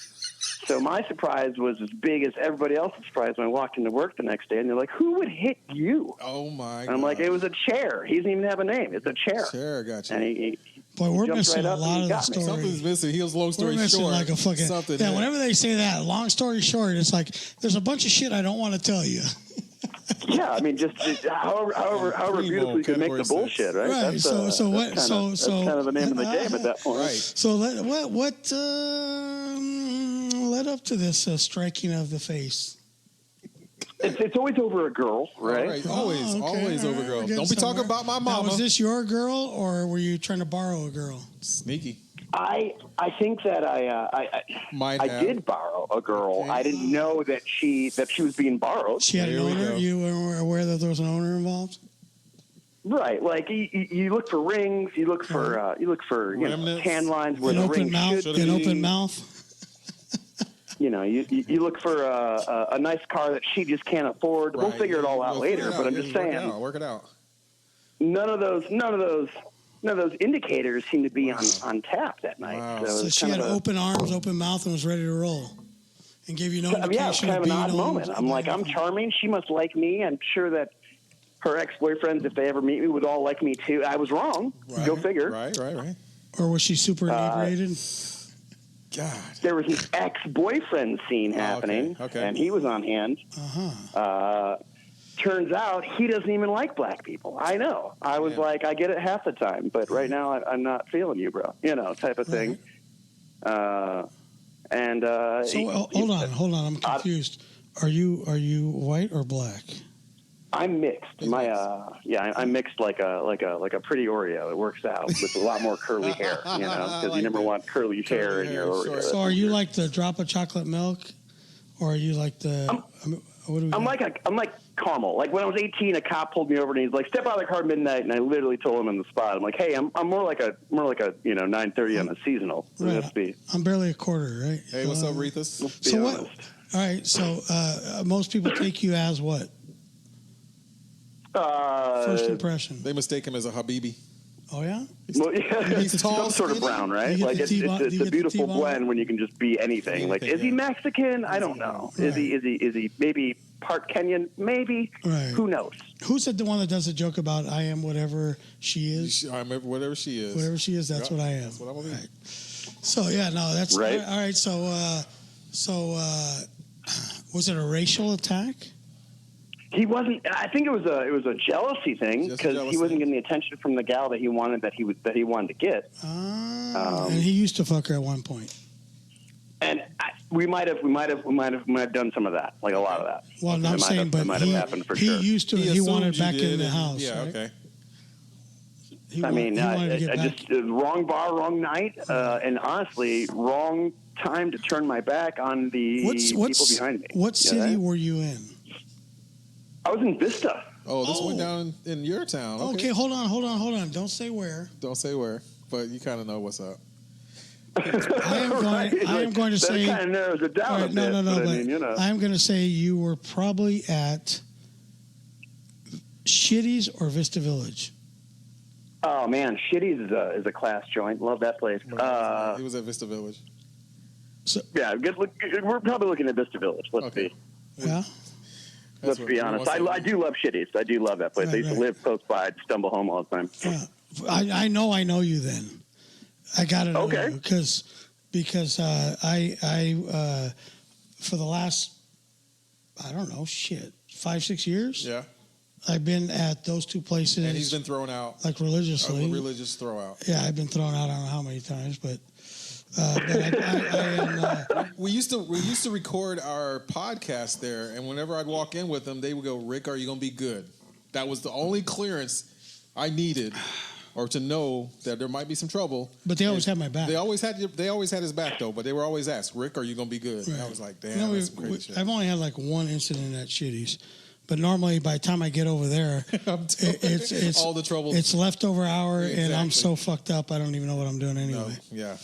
So my surprise was as big as everybody else's surprise when I walked into work the next day, and they're like, "Who would hit you?" Oh my! God. I'm like, "It was a chair. He doesn't even have a name. It's a chair." Chair, gotcha. And he Boy, we're missing a lot of the story. Something's missing. He was long story we're missing short. Like a fucking something. Yeah, whenever they say that, long story short, it's like there's a bunch of shit I don't want to tell you. Yeah, I mean, just however beautiful you can make the bullshit, right? Right. That's, that's kind of the name of the game at that point. Right. So what led up to this striking of the face? It's always over a girl, right? Right. Always over girl. Don't be talking about my Now, mama. was this your girl, or were you trying to borrow a girl? Sneaky. I think that I did borrow a girl. Okay. I didn't know that she was being borred. She had an owner. You were aware that there was an owner involved. Right, like you look for rings, you look for tan lines where the ring should be. An open mouth. You look for a nice car that she just can't afford. Right. We'll figure it all out later. But I'm just saying, work it out. None of those indicators seem to be on tap that night. Wow. So she had open arms, open mouth, and was ready to roll, and gave you no indication. Yeah, it was kind of an odd moment. I'm like, I'm charming. She must like me. I'm sure that her ex-boyfriends, if they ever meet me, would all like me too. I was wrong. Right. Go figure. Right. Or was she super inebriated? God. There was an ex-boyfriend scene happening, and he was on hand. Turns out he doesn't even like black people. I know. I was like, I get it half the time, but right now I'm not feeling you, bro. Type of thing. Hold on. I'm confused. Are you white or black? I'm mixed. I'm mixed like a pretty Oreo. It works out with a lot more curly hair, because you never want curly hair in your Oreo. So are you like the drop of chocolate milk, or are you like the? I'm like caramel. Like when I was 18, a cop pulled me over and he's like, "Step out of the car at midnight," and I literally told him on the spot. I'm like, "Hey, I'm more like a 9:30 on a seasonal." Right. I'm barely a quarter, right? Hey, what's up, Rethus? So what? All right. So most people take you as what? First impression. They mistake him as a Habibi. Oh yeah. He's tall, sort of brown, right? Like it's a beautiful blend when you can just be anything. Like, is he Mexican? I don't know. Right. Is he maybe part Kenyan? Maybe. Right. Who knows? Who's the one that does a joke about I am whatever she is? I am whatever she is. Whatever she is, that's what I am. That's what I'm gonna be. Right. So that's right. All right. So was it a racial attack? He wasn't. I think it was a jealousy thing because he wasn't getting the attention from the gal that he wanted to get. And he used to fuck her at one point. And we might have done some of that, like a lot of that. Well, I'm saying, but might have happened for sure. Used to. He wanted back in the house. Yeah. Right? Okay. Just wrong bar, wrong night, and honestly, wrong time to turn my back on the people behind me. What city were you in? I was in Vista. Oh, this went down in your town. Okay, hold on. Don't say where. Don't say where, but you kind of know what's up. I am going to say that kind of narrows it down a bit. No. I am going to say you were probably at Shitty's or Vista Village. Oh man, Shitty's is a class joint. Love that place. He was at Vista Village. So, yeah, we're probably looking at Vista Village. Let's see. Yeah. Let's be honest. I do love Shitty's. I do love that place. I used to live close by. I'd stumble home all the time. Yeah. I know you then. I got to know you because I for the last, I don't know, 5-6 years. Yeah. I've been at those two places. And he's been thrown out. Like religiously. A religious throw out. Yeah, I've been thrown out I don't know how many times, but we used to record our podcast there, and whenever I'd walk in with them, they would go, "Rick, are you going to be good?" That was the only clearance I needed, or to know that there might be some trouble. But they always had my back. They always had his back though. But they were always asked, "Rick, are you going to be good?" Right. And I was like, "Damn, that's some crazy shit." I've only had like one incident at Shitty's. But normally, by the time I get over there, it's all the trouble. It's leftover hour, and I'm so fucked up, I don't even know what I'm doing anyway. No, yeah.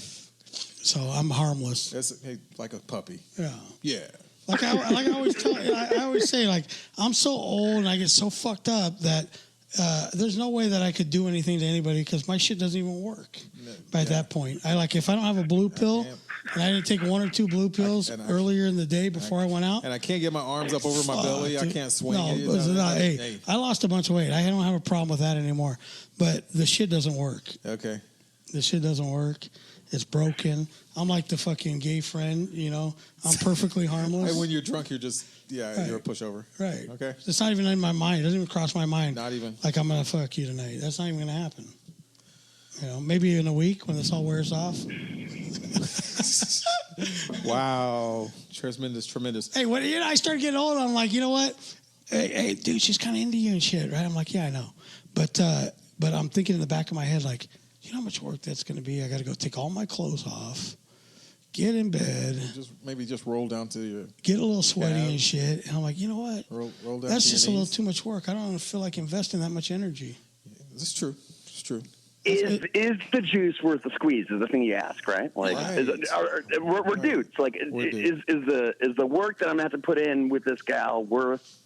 So I'm harmless. It's like a puppy. Yeah. Yeah. Like I always tell, I always say, like, I'm so old and I get so fucked up that there's no way that I could do anything to anybody because my shit doesn't even work by that point. If I don't have a blue pill. And I didn't take 1 or 2 blue pills earlier in the day before I went out. And I can't get my arms up over my belly. I can't swing it. I lost a bunch of weight. I don't have a problem with that anymore. But the shit doesn't work. Okay. The shit doesn't work. It's broken. I'm like the fucking gay friend, I'm perfectly harmless. And when you're drunk, you're just, you're a pushover. Right. Okay. It's not even in my mind. It doesn't even cross my mind. Not even. Like, I'm going to fuck you tonight. That's not even going to happen. Maybe in a week when this all wears off. Wow. Tremendous. Hey, when I started getting older, I'm like, you know what? Hey, dude, she's kind of into you and shit, right? I'm like, yeah, I know. But I'm thinking in the back of my head, like, you know how much work that's going to be? I got to go take all my clothes off, get in bed. Maybe just roll down to your... Get a little sweaty and shit. And I'm like, you know what? Roll down that's to just your a knees. little too much work. I don't feel like investing that much energy. Yeah, this is true. It's true. Is the juice worth the squeeze? Is the thing you ask, right? Like, Right. We're dudes. Like, is the work that I'm gonna have to put in with this gal worth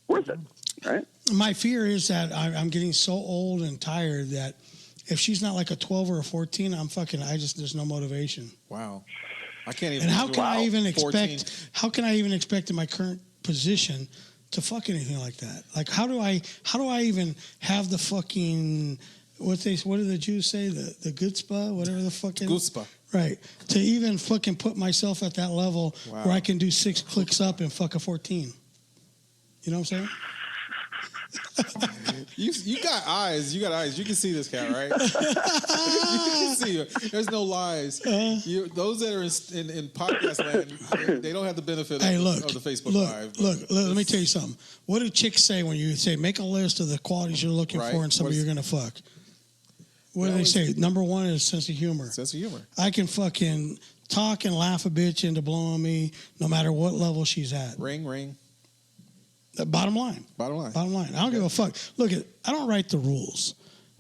it? Right. My fear is that I'm getting so old and tired that if she's not like a 12 or a 14, there's no motivation. Wow. I can't even... And how can I even 14. expect in my current position to fuck anything like that? Like, how do I even have the fucking... What do the Jews say? The gutzpah, whatever the fucking... Gutzpah. Right. To even fucking put myself at that level Wow. where I can do 6 clicks up and fuck a 14. You know what I'm saying? You got eyes. You can see this cat, right? You can see it. There's no lies. Those that are in podcast land, they don't have the benefit of the Facebook Live. Look, let me tell you something. What do chicks say when you say, make a list of the qualities you're looking for in somebody you're going to fuck? What do they say? Number one is sense of humor. Sense of humor. I can fucking talk and laugh a bitch into blowing me no matter what level she's at. Ring. Bottom line. Bottom line. I don't give a fuck. Look, I don't write the rules.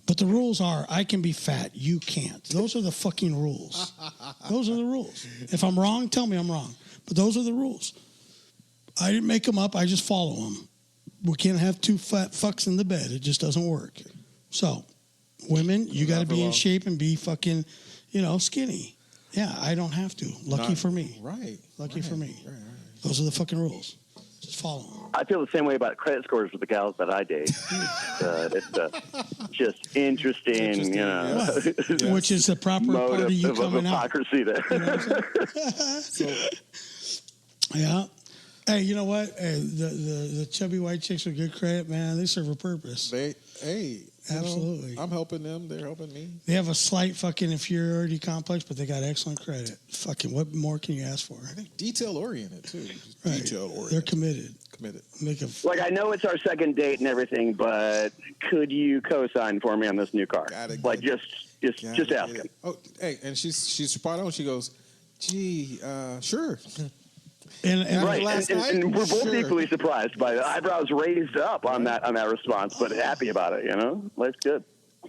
But the rules are I can be fat, you can't. Those are the fucking rules. Those are the rules. If I'm wrong, tell me I'm wrong. But those are the rules. I didn't make them up. I just follow them. We can't have 2 fat fucks in the bed. It just doesn't work. So, women, you got to be in shape and be fucking, skinny. Yeah, I don't have to. Lucky for me. Right. Lucky for me. Right. Those are the fucking rules. Just follow them. I feel the same way about credit scores with the gals that I date. It's just interesting, Yes. Which is the proper part of you coming out. Hypocrisy there. You know what I'm saying? Yeah. Hey, you know what? Hey, the chubby white chicks with good credit, man, they serve a purpose. Absolutely. I'm helping them. They're helping me. They have a slight fucking inferiority complex, but they got excellent credit. Fucking, what more can you ask for? I think detail-oriented, too. Right. Detail-oriented. They're committed. Like, I know it's our second date and everything, but could you co-sign for me on this new car? Just asking. Oh, hey, and she's spot on. She goes, gee, sure. And we're both equally surprised by the eyebrows raised up on that response, but happy about it. Life's good.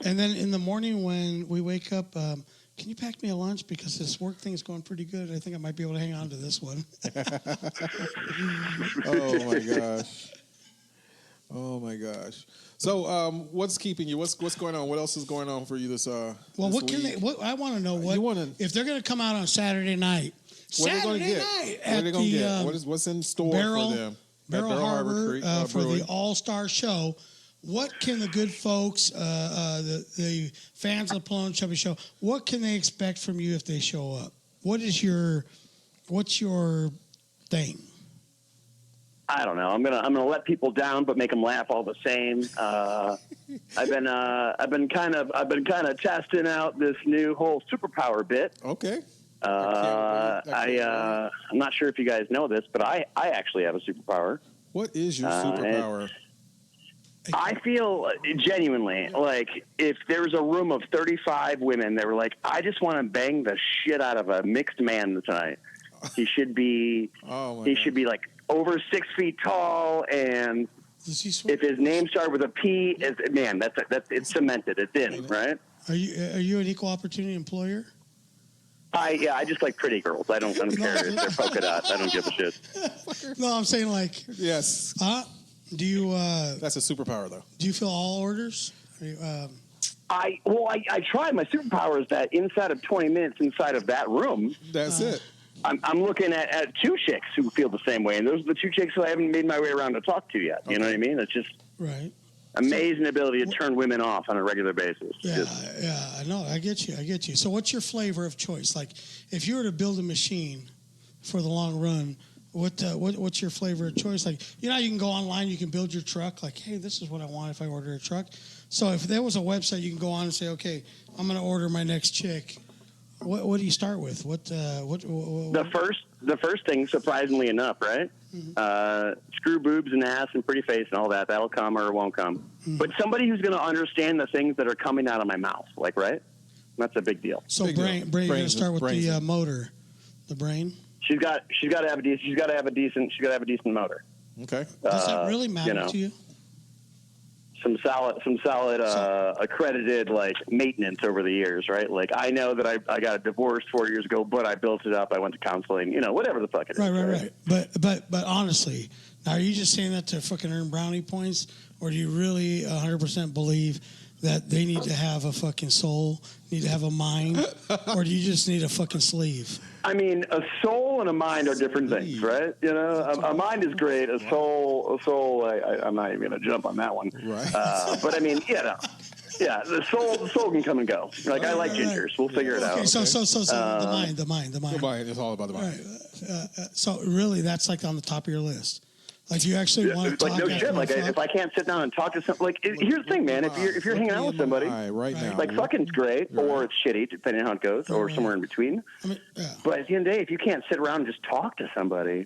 And then in the morning when we wake up, can you pack me a lunch because this work thing is going pretty good? I think I might be able to hang on to this one. Oh my gosh. So, what's keeping you? What's going on? What else is going on for you this? Well, this what week? can they? I want to know if they're going to come out on Saturday night. What are they going to get? What are they going to get? What's in store for them? Barrel Harbor for the All-Star Show. What can the good folks, the fans of the Pelon Chubby Show, what can they expect from you if they show up? What's your thing? I don't know. I'm gonna let people down, but make them laugh all the same. I've been kind of testing out this new whole superpower bit. Okay. I'm not sure if you guys know this, but I actually have a superpower. What is your superpower? I feel genuinely like if there was a room of 35 women that were like, I just want to bang the shit out of a mixed man tonight. He should be should be like over 6 feet tall, and if his name started with a P, it's cemented. It's in, right? Are you an equal opportunity employer? I just like pretty girls. I don't care if they're polka dots. I don't give a shit. No, I'm saying like yes. Do you? That's a superpower, though. Do you fill all orders? I try. My superpower is that inside of 20 minutes inside of that room, that's it. I'm looking at 2 chicks who feel the same way, and those are the 2 chicks who I haven't made my way around to talk to yet. You know what I mean? It's just right. Amazing ability to turn women off on a regular basis. Yeah, I know. I get you. So what's your flavor of choice? Like, if you were to build a machine for the long run, what's your flavor of choice? Like, you can go online, you can build your truck. Like, hey, this is what I want if I order a truck. So if there was a website, you can go on and say, okay, I'm going to order my next chick What do you start with? What The first thing, surprisingly enough, right? Screw boobs and ass and pretty face and all that. That'll come or it won't come. But somebody who's going to understand the things that are coming out of my mouth, like, right? That's a big deal. So brain, you're going to start with the motor, the brain. She's got to have a decent motor. Okay. Does that really matter to you? Some solid accredited like maintenance over the years, right? Like I know that I got a divorce 4 years ago, but I built it up. I went to counseling, whatever the fuck it is. Right. But honestly, now are you just saying that to fucking earn brownie points, or do you really 100% believe that they need to have a fucking soul, need to have a mind, or do you just need a fucking sleeve? I mean, a soul and a mind are different things, right? A mind is great. A soul. I'm not even going to jump on that one. Right. But I mean, yeah, the soul can come and go. Like I like gingers. We'll figure it out. Okay, so the mind. The mind is all about the mind. Right. So really, that's like on the top of your list. Like you actually want to talk. Like no shit. Like if I can't sit down and talk to somebody, here's the thing, man. If you're hanging out with somebody, right now, like fucking's great, or it's shitty, depending on how it goes, or somewhere in between. I mean, yeah. But at the end of the day, if you can't sit around and just talk to somebody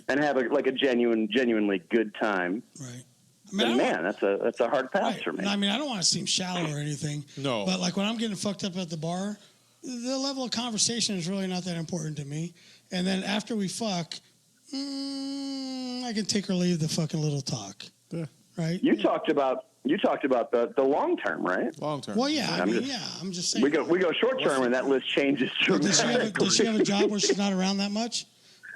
and have a genuinely good time, right? Then man, that's a hard pass for me. I mean, I don't want to seem shallow or anything. No. But like when I'm getting fucked up at the bar, the level of conversation is really not that important to me. And then after we fuck. I can take or leave the fucking little talk. Yeah. Right? You talked about the long term, right? Long term. Well, yeah. I'm just saying. We go short term, and that list changes dramatically. Does she have a job where she's not around that much?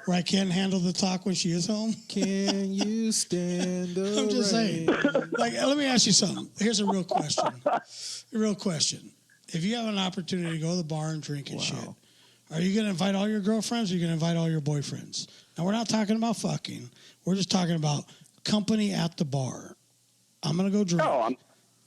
Where I can't handle the talk when she is home? Can you stand the I'm just saying. Like, let me ask you something. Here's a real question. If you have an opportunity to go to the bar and drink and shit, are you going to invite all your girlfriends or are you going to invite all your boyfriends? Now, we're not talking about fucking. We're just talking about company at the bar. I'm going to go drink.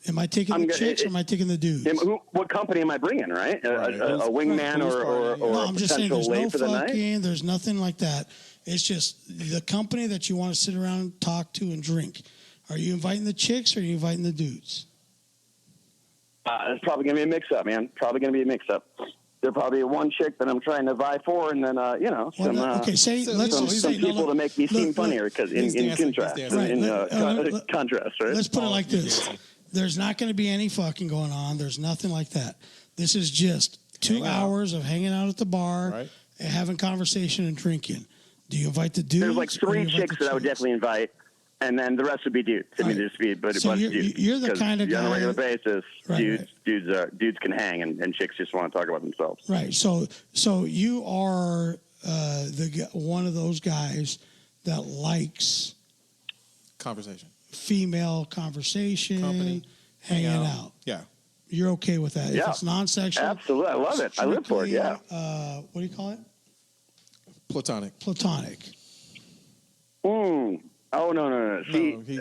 Am I taking the chicks or am I taking the dudes? What company am I bringing, right? A wingman or no, I'm just saying there's no fucking, there's nothing like that. It's just the company that you want to sit around and talk to and drink. Are you inviting the chicks or are you inviting the dudes? It's probably going to be a mix-up, man. There'll probably be one chick that I'm trying to vie for, and then some people to make me seem funnier because in contrast, right? Let's put it like this: there's not going to be any fucking going on. There's nothing like that. This is just 2 hours of hanging out at the bar and having conversation and drinking. Do you invite the dudes? There's like 3 chicks that I would definitely invite. And then the rest would be dudes. I mean, there'd just be a bunch of dudes. You're the kind of guy on a regular basis. Dudes can hang, and chicks just want to talk about themselves. Right. So you are one of those guys that likes conversation, female conversation, company, hanging out. Yeah. You're okay with that? Yeah. If it's non-sexual, absolutely. I love it. I live for it. Yeah. What do you call it? Platonic. Oh, no. See, we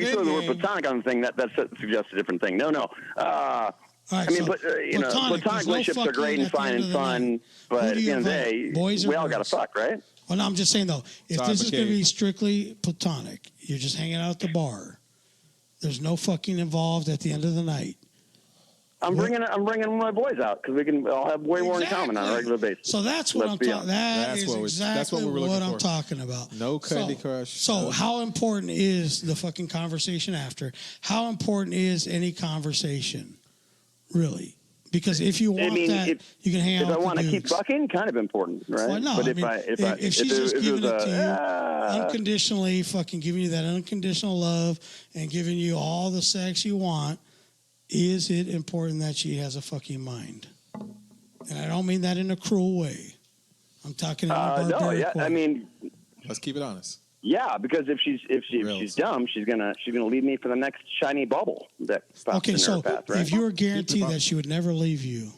throw the word platonic on the thing. That suggests a different thing. No. Right, I mean, platonic relationships are great and fine and fun, but at the end of the day, we all got to fuck, right? Well, no, I'm just saying, though, if this is going to be strictly platonic, you're just hanging out at the bar, there's no fucking involved at the end of the night. I'm bringing my boys out because we can all have way more in common on a regular basis. So that's what I'm talking. That's exactly what I'm talking about. No Candy Crush. So how important is the fucking conversation after? How important is any conversation, really? Because if you want you can hang out. If I want to keep fucking, kind of important, right? Well, no, but if she's just giving it to you unconditionally, fucking giving you that unconditional love and giving you all the sex you want. Is it important that she has a fucking mind? And I don't mean that in a cruel way. I'm talking in a barbaric way. I mean, let's keep it honest. Yeah, because if she's dumb, she's gonna leave me for the next shiny bubble that pops in her path, right? If you were guaranteed that she would never leave you,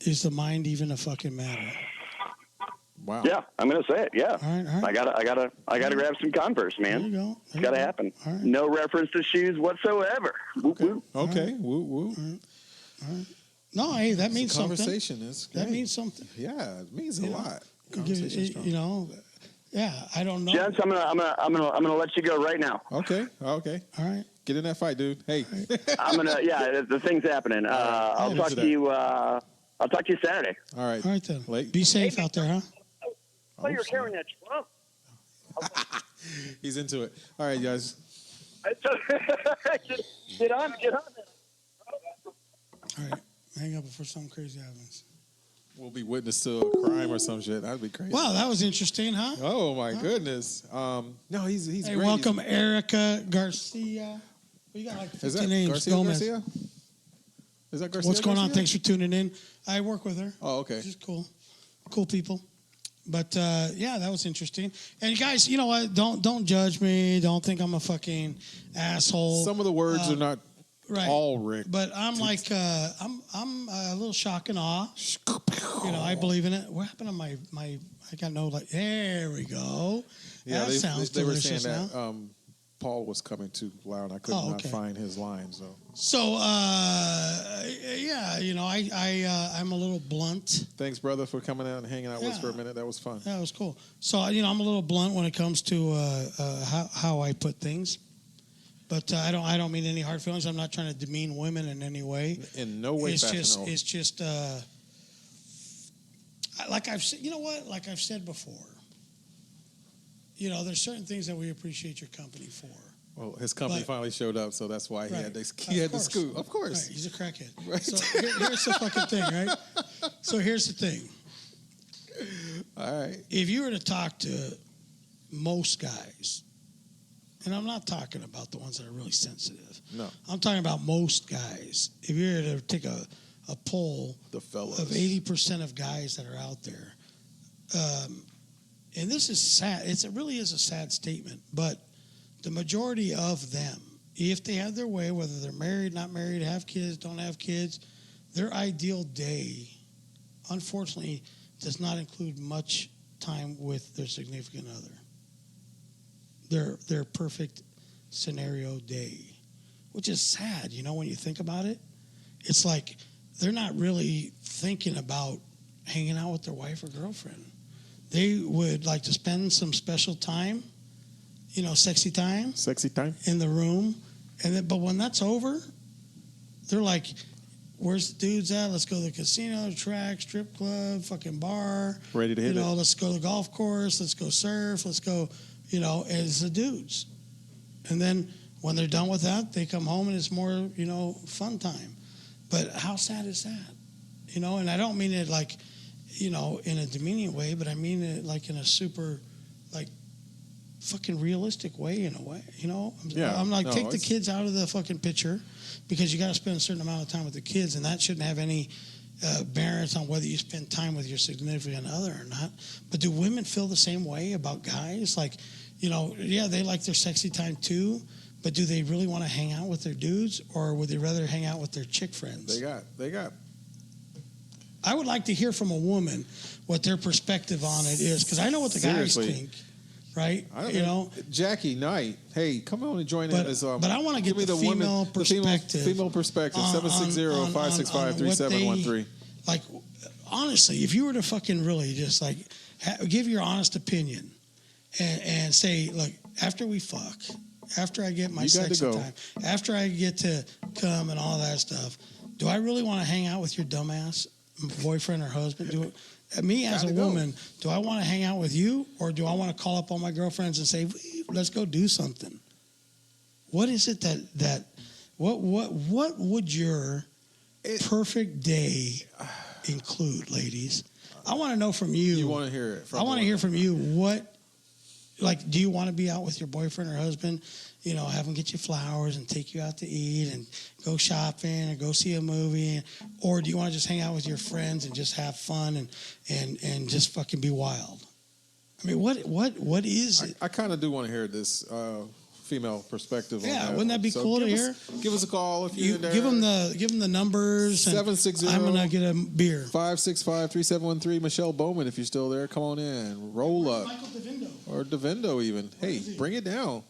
is the mind even a fucking matter? Wow. Yeah, I'm gonna say it. Yeah. All right. I gotta grab some Converse, man. There you go. It's gotta happen. Right. No reference to shoes whatsoever. Okay. Woo woo. All right. No, hey, that means something. Conversation is great. That means something. Yeah, it means a lot. Yeah, I don't know. Gents, I'm gonna let you go right now. Okay. All right. Get in that fight, dude. Hey. I'm gonna. Yeah, the thing's happening. I'll talk to you. I'll talk to you Saturday. All right. All right then. Late. Be safe out there, huh? Oh, you're carrying that Trump. He's into it. All right, guys. Get on. All right. Hang up before something crazy happens. We'll be witness to a crime or some shit. That'd be crazy. Wow, that was interesting, huh? Oh my goodness. No, he's Hey, great. welcome Erica Garcia. You got like 50 Is that names. Garcia Gomez. Garcia? Is that Garcia? What's going on? Garcia? Thanks for tuning in. I work with her. Oh, okay. She's cool. Cool people. But yeah, that was interesting. And guys, you know what? Don't judge me. Don't think I'm a fucking asshole. Some of the words are not right. all Rick. But I'm like I'm a little shock and awe. You know, I believe in it. What happened to my I got no like there we go. Yeah, that sounds they were delicious saying that now. Paul was coming too loud. I could not find his line. So yeah, you know, I'm a little blunt. Thanks, brother, for coming out and hanging out with us for a minute. That was fun. That was cool. So you know, I'm a little blunt when it comes to how I put things. But I don't mean any hard feelings. I'm not trying to demean women in any way. In no way, it's just like I've said. You know what? Like I've said before. You know, there's certain things that we appreciate your company for. Well, his company finally showed up, so that's why he had the scoop. Of course. Right, he's a crackhead. Right. So here's the fucking thing, right? So here's the thing. All right. If you were to talk to most guys, and I'm not talking about the ones that are really sensitive. No. I'm talking about most guys. If you were to take a poll the fellas of 80% of guys that are out there, and this is sad. It really is a sad statement, but the majority of them, if they have their way, whether they're married, not married, have kids, don't have kids, their ideal day, unfortunately, does not include much time with their significant other. Their perfect scenario day, which is sad, you know, when you think about it. It's like they're not really thinking about hanging out with their wife or girlfriend. They would like to spend some special time, you know, sexy time in the room. And then, but when that's over, they're like, where's the dudes at? Let's go to the casino, track, strip club, fucking bar. Ready to hit it. Let's go to the golf course. Let's go surf. Let's go, you know, as the dudes. And then when they're done with that, they come home and it's more, you know, fun time. But how sad is that? You know, and I don't mean it like, you know, in a demeaning way, but I mean it like in a super, like, fucking realistic way, in a way. You know, I'm like, take the kids out of the fucking picture, because you got to spend a certain amount of time with the kids, and that shouldn't have any bearance on whether you spend time with your significant other or not. But do women feel the same way about guys? Like, you know, yeah, they like their sexy time too, but do they really want to hang out with their dudes, or would they rather hang out with their chick friends? They got. I would like to hear from a woman what their perspective on it is, because I know what the guys think, right? You know, Jackie Knight. Hey, come on and join in. But I want to get the female perspective. Female perspective. 760-565-3713. Like, honestly, if you were to fucking really just like give your honest opinion and say, look, after we fuck, after I get my sexy time, after I get to come and all that stuff, do I really want to hang out with your dumbass boyfriend or husband? Me as a woman, do I want to hang out with you, or do I want to call up all my girlfriends and say, let's go do something? What is it what would your perfect day include, ladies? I want to know from you. You want to hear it? I want to hear from you. What, like, do you want to be out with your boyfriend or husband? You know, have them get you flowers and take you out to eat and go shopping or go see a movie, or do you want to just hang out with your friends and just have fun and just fucking be wild? I mean, what is it? I kind of do want to hear this female perspective. On that. Wouldn't that be cool to hear? Give us a call if you're there. Give them the numbers. 760. I'm gonna get a beer. 565-3713. Michelle Bowman, if you're still there, come on in. Roll up. Michael DeVindo. Or DeVindo even. Hey, bring it down.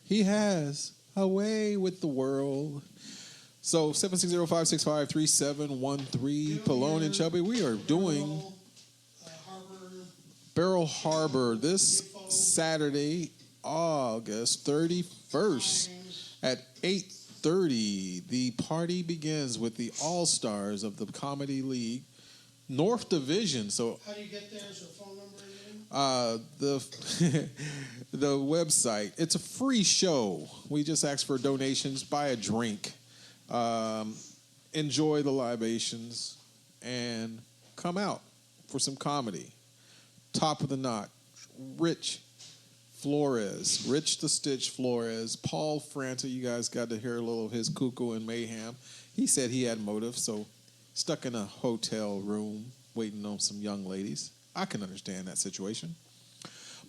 He has a way with the world. So 760-565-3713. Pelon and Chubby, we are doing Barrel Harbor this Saturday, August 31st At 8:30, the party begins with the All-Stars of the Comedy League North Division. So, how do you get there? Is there a phone number again? The website. It's a free show. We just ask for donations. Buy a drink. Enjoy the libations. And come out for some comedy. Top of the knot. Rich the Stitch Flores, Paul Franta. You guys got to hear a little of his cuckoo and mayhem. He said he had motive, so stuck in a hotel room waiting on some young ladies. I can understand that situation.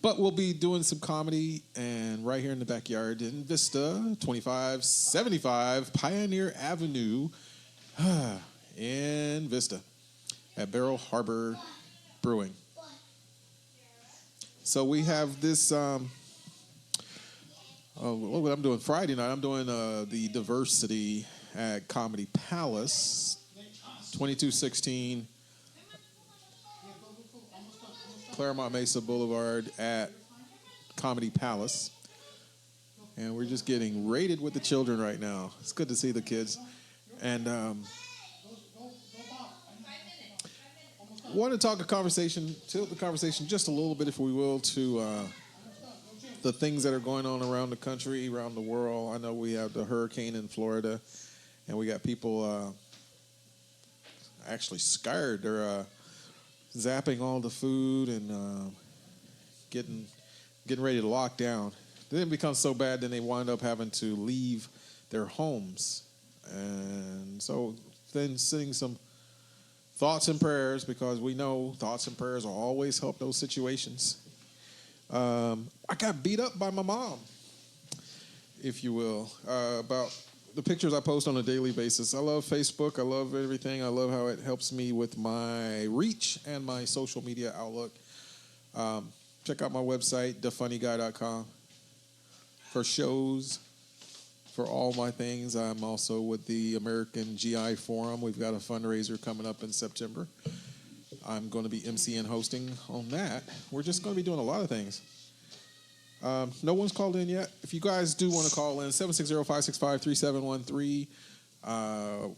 But we'll be doing some comedy and right here in the backyard in Vista, 2575 Pioneer Avenue in Vista at Barrel Harbor Brewing. So we have this, what I'm doing Friday night, I'm doing the Diversity at Comedy Palace, 2216 Claremont Mesa Boulevard at Comedy Palace. And we're just getting raided with the children right now. It's good to see the kids. And want to tilt the conversation just a little bit, if we will, to the things that are going on around the country, around the world. I know we have the hurricane in Florida, and we got people actually scared. They're zapping all the food and getting ready to lock down. Then it becomes so bad, then they wind up having to leave their homes. And so then sending some thoughts and prayers, because we know thoughts and prayers will always help those situations. I got beat up by my mom, if you will, about the pictures I post on a daily basis. I love Facebook. I love everything. I love how it helps me with my reach and my social media outlook. Check out my website, thefunnyguy.com, for shows, for all my things. I'm also with the American GI Forum. We've got a fundraiser coming up in September. I'm going to be MC and hosting on that. We're just going to be doing a lot of things. No one's called in yet. If you guys do want to call in, 760-565-3713.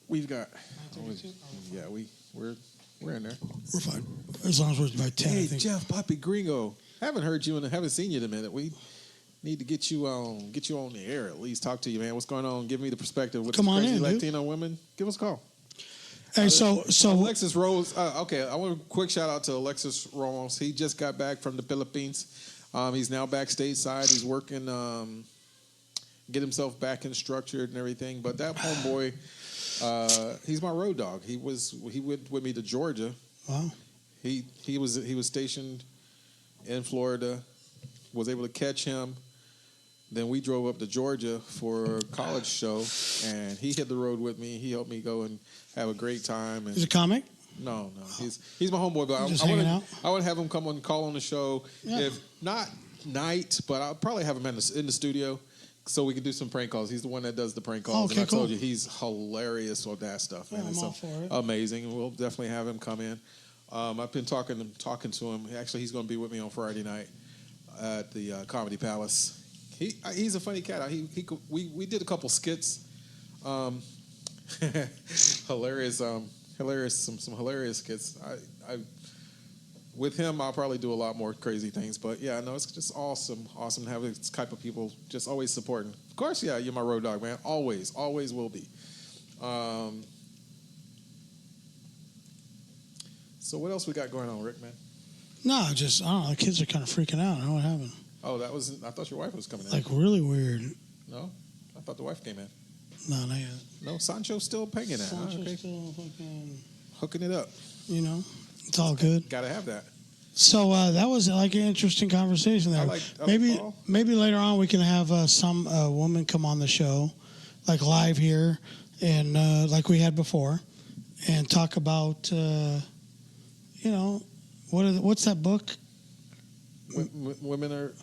We've got. Yeah, we're in there. We're fine. As long as we're by 10. Hey, I think. Jeff, Poppy Gringo. Haven't heard you and haven't seen you in a minute. We need to get you on the air at least. Talk to you, man. What's going on? Give me the perspective with crazy Latino women. Give us a call. Hey, so Alexis Rose. Okay, I want a quick shout out to Alexis Ramos. He just got back from the Philippines. He's now back stateside. He's working, get himself back in structured and everything. But that homeboy, he's my road dog. He went with me to Georgia. Wow. He was stationed in Florida. Was able to catch him. Then we drove up to Georgia for a college show, and he hit the road with me. He helped me go and have a great time. And he's a comic? No. He's my homeboy, but I would have him come on, call on the show. Yeah. If not night, but I'll probably have him in the studio so we can do some prank calls. He's the one that does the prank calls. Okay, and I told you, he's hilarious with that stuff, man. Yeah, I'm all for it. Amazing. We'll definitely have him come in. I've been talking to him. Actually, he's going to be with me on Friday night at the Comedy Palace. He's a funny cat. We did a couple skits, hilarious, some hilarious skits. I with him, I'll probably do a lot more crazy things. But yeah, no, it's just awesome to have this type of people just always supporting. Of course, yeah, you're my road dog, man. Always will be. So what else we got going on, Rick, man? No, I don't know. The kids are kind of freaking out. I don't know what happened. Oh, I thought your wife was coming in. Like, really weird. No? I thought the wife came in. No, not yet. No, Sancho's still paying it. Sancho's still fucking... hooking it up. You know? It's all good. Got to have that. So that was like an interesting conversation there. Maybe later on we can have some woman come on the show, like live here, and like we had before, and talk about, what's that book? Women are...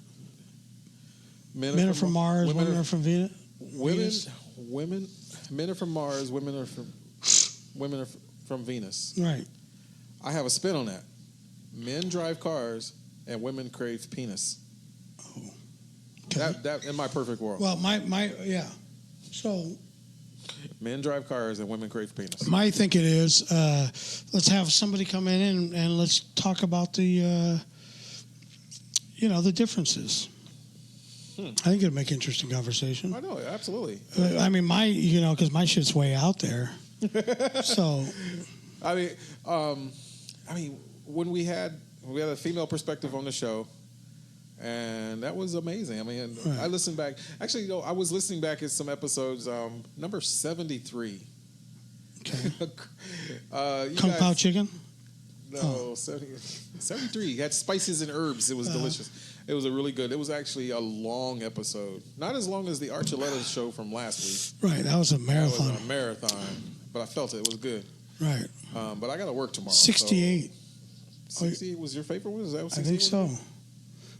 Men are from Mars, women are from Venus. Men are from Mars, women are from Venus. Right. I have a spin on that. Men drive cars, and women crave penis. Oh, Okay. That in my perfect world. Well, yeah. So Men drive cars and women crave penis. my thinking is, let's have somebody come in and let's talk about the, the differences. I think it'd make interesting conversation. I know, absolutely. I mean, because my shit's way out there. So, I mean, when we had a female perspective on the show, and that was amazing. I mean, right. I listened back. Actually, I was listening back at some episodes. Number 73. Okay. Kung Pao chicken. No, 73. It had spices and herbs. It was delicious. It was a really good. It was actually a long episode. Not as long as the Archuleta show from last week. Right. That was a marathon. That was a marathon. But I felt it. It was good. Right. But I got to work tomorrow. 68. So 68 was your favorite one? Is that what I think so.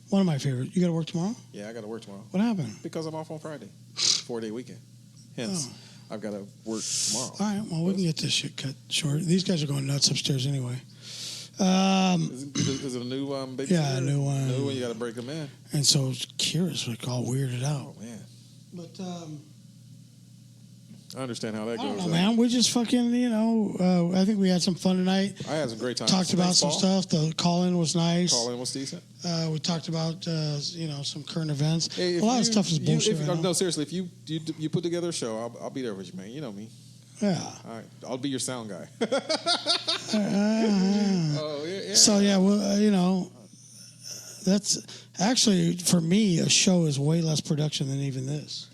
One of my favorites. You got to work tomorrow? Yeah, I got to work tomorrow. What happened? Because I'm off on Friday. 4-day weekend. Hence, I've got to work tomorrow. All right. Well, we can get this shit cut short. These guys are going nuts upstairs anyway. Is it a new baby? Yeah, a new one. New one. You got to break them in. And so Kira's like all weirded out. Oh man. But I understand how that goes. I don't know, man. We just fucking, I think we had some fun tonight. I had some great time. Talked about some stuff. The call-in was nice. Call-in was decent. We talked about, some current events. Hey, a lot of stuff is bullshit right now. No, seriously, if you put together a show, I'll be there with you, man. You know me. Yeah. All right. I'll be your sound guy. Oh, yeah. So, yeah, well, that's actually, for me, a show is way less production than even this.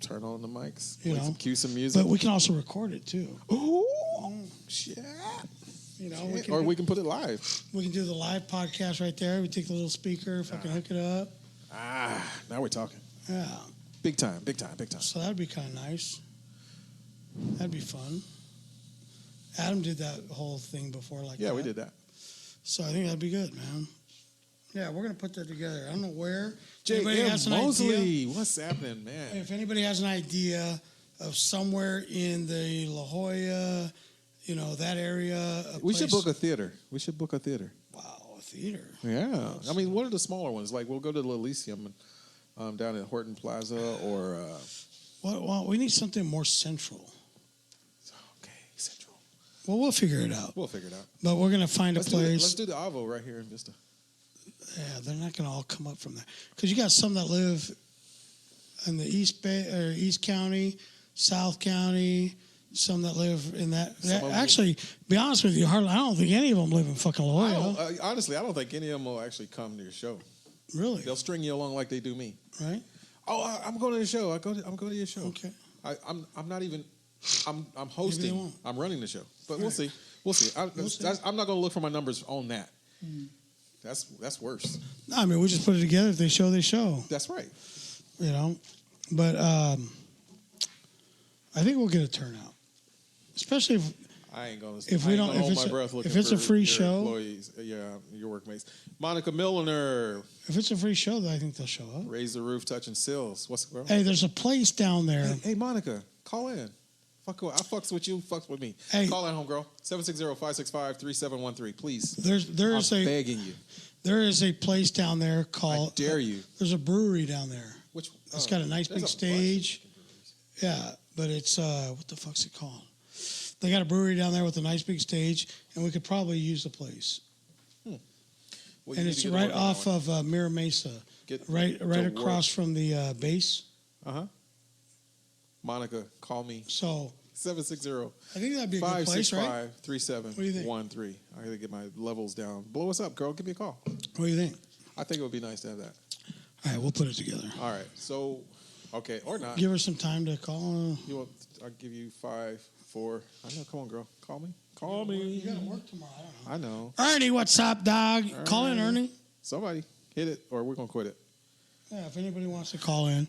Turn on the mics. Cue some music. But we can also record it, too. Oh, shit. We can put it live. We can do the live podcast right there. We take the little speaker, fucking hook it up. Now we're talking. Yeah. Big time. So that'd be kind of nice. That'd be fun. Adam did that whole thing before like that. Yeah, we did that. So I think that'd be good, man. Yeah, we're going to put that together. I don't know where. J.M. Mosley, what's happening, man? If anybody has an idea of somewhere in the La Jolla, that area. We should book a theater. Wow, a theater. Yeah. I mean, what are the smaller ones? Like, we'll go to the Elysium down at Horton Plaza or... Well, we need something more central. Okay, central. Well, we'll figure it out. But we're going to find a place. Let's do the Avo right here in Vista. Yeah, they're not going to all come up from there. Because you got some that live in the East Bay or East County, South County, some that live in that. Actually, to be honest with you, I don't think any of them live in fucking La Jolla. Honestly, I don't think any of them will actually come to your show. Really? They'll string you along like they do me. Right? Oh, I'm going to the show. I'm going to your show. Okay. I'm not even. I'm hosting. I'm running the show. But we'll see. I'm not going to look for my numbers on that. Mm. That's worse. No, I mean, we just put it together. If they show, they show. That's right. But I think we'll get a turnout, especially if I ain't going to. If we don't, if it's a free show, employees, your workmates. Monica Milliner. If it's a free show, then I think they'll show up. Raise the roof, touching sills. Hey, there's a place down there. Hey, Monica, call in. I fucks with you, fucks with me. Hey, call in, homegirl. 760-565-3713, please. I'm begging you. There is a place down there called. I dare you. There's a brewery down there. Which? It's got a nice big stage. Yeah, but it's what the fuck's it called? They got a brewery down there with a nice big stage, and we could probably use the place. Well, and it's right off of Mira Mesa, right across from the base. Monica, call me. So 760. I think that'd be a good place, right? 565-3713. What do you think? I gotta get my levels down. Blow us up, girl. Give me a call. What do you think? I think it would be nice to have that. All right, we'll put it together. All right. So, okay, or not. Give her some time to call. I'll give you 5, 4. I know. Come on, girl. Call me. Call me. You gotta work tomorrow. I know. Ernie, what's up, dog? Call in, Ernie. Somebody hit it, or we're gonna quit it. Yeah, if anybody wants to call in.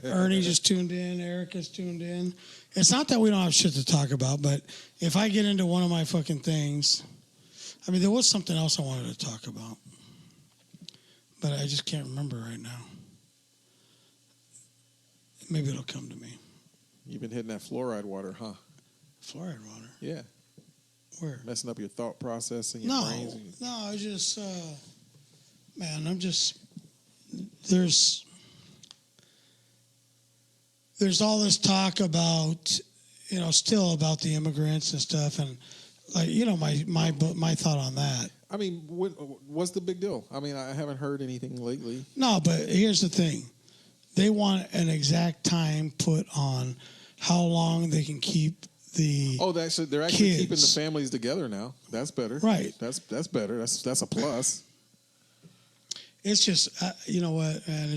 Ernie just tuned in. Erica's tuned in. It's not that we don't have shit to talk about, but if I get into one of my fucking things, I mean, there was something else I wanted to talk about, but I just can't remember right now. Maybe it'll come to me. You've been hitting that fluoride water, huh? Fluoride water? Yeah. Where? Messing up your thought process and your brains. No, I just, man, there's, there's all this talk about, still about the immigrants and stuff, and my thought on that. I mean, what's the big deal? I mean, I haven't heard anything lately. No, but here's the thing: they want an exact time put on how long they can keep the. Oh, they're actually kids. keeping the families together now. That's better. Right. That's better. That's a plus. It's just you know what, and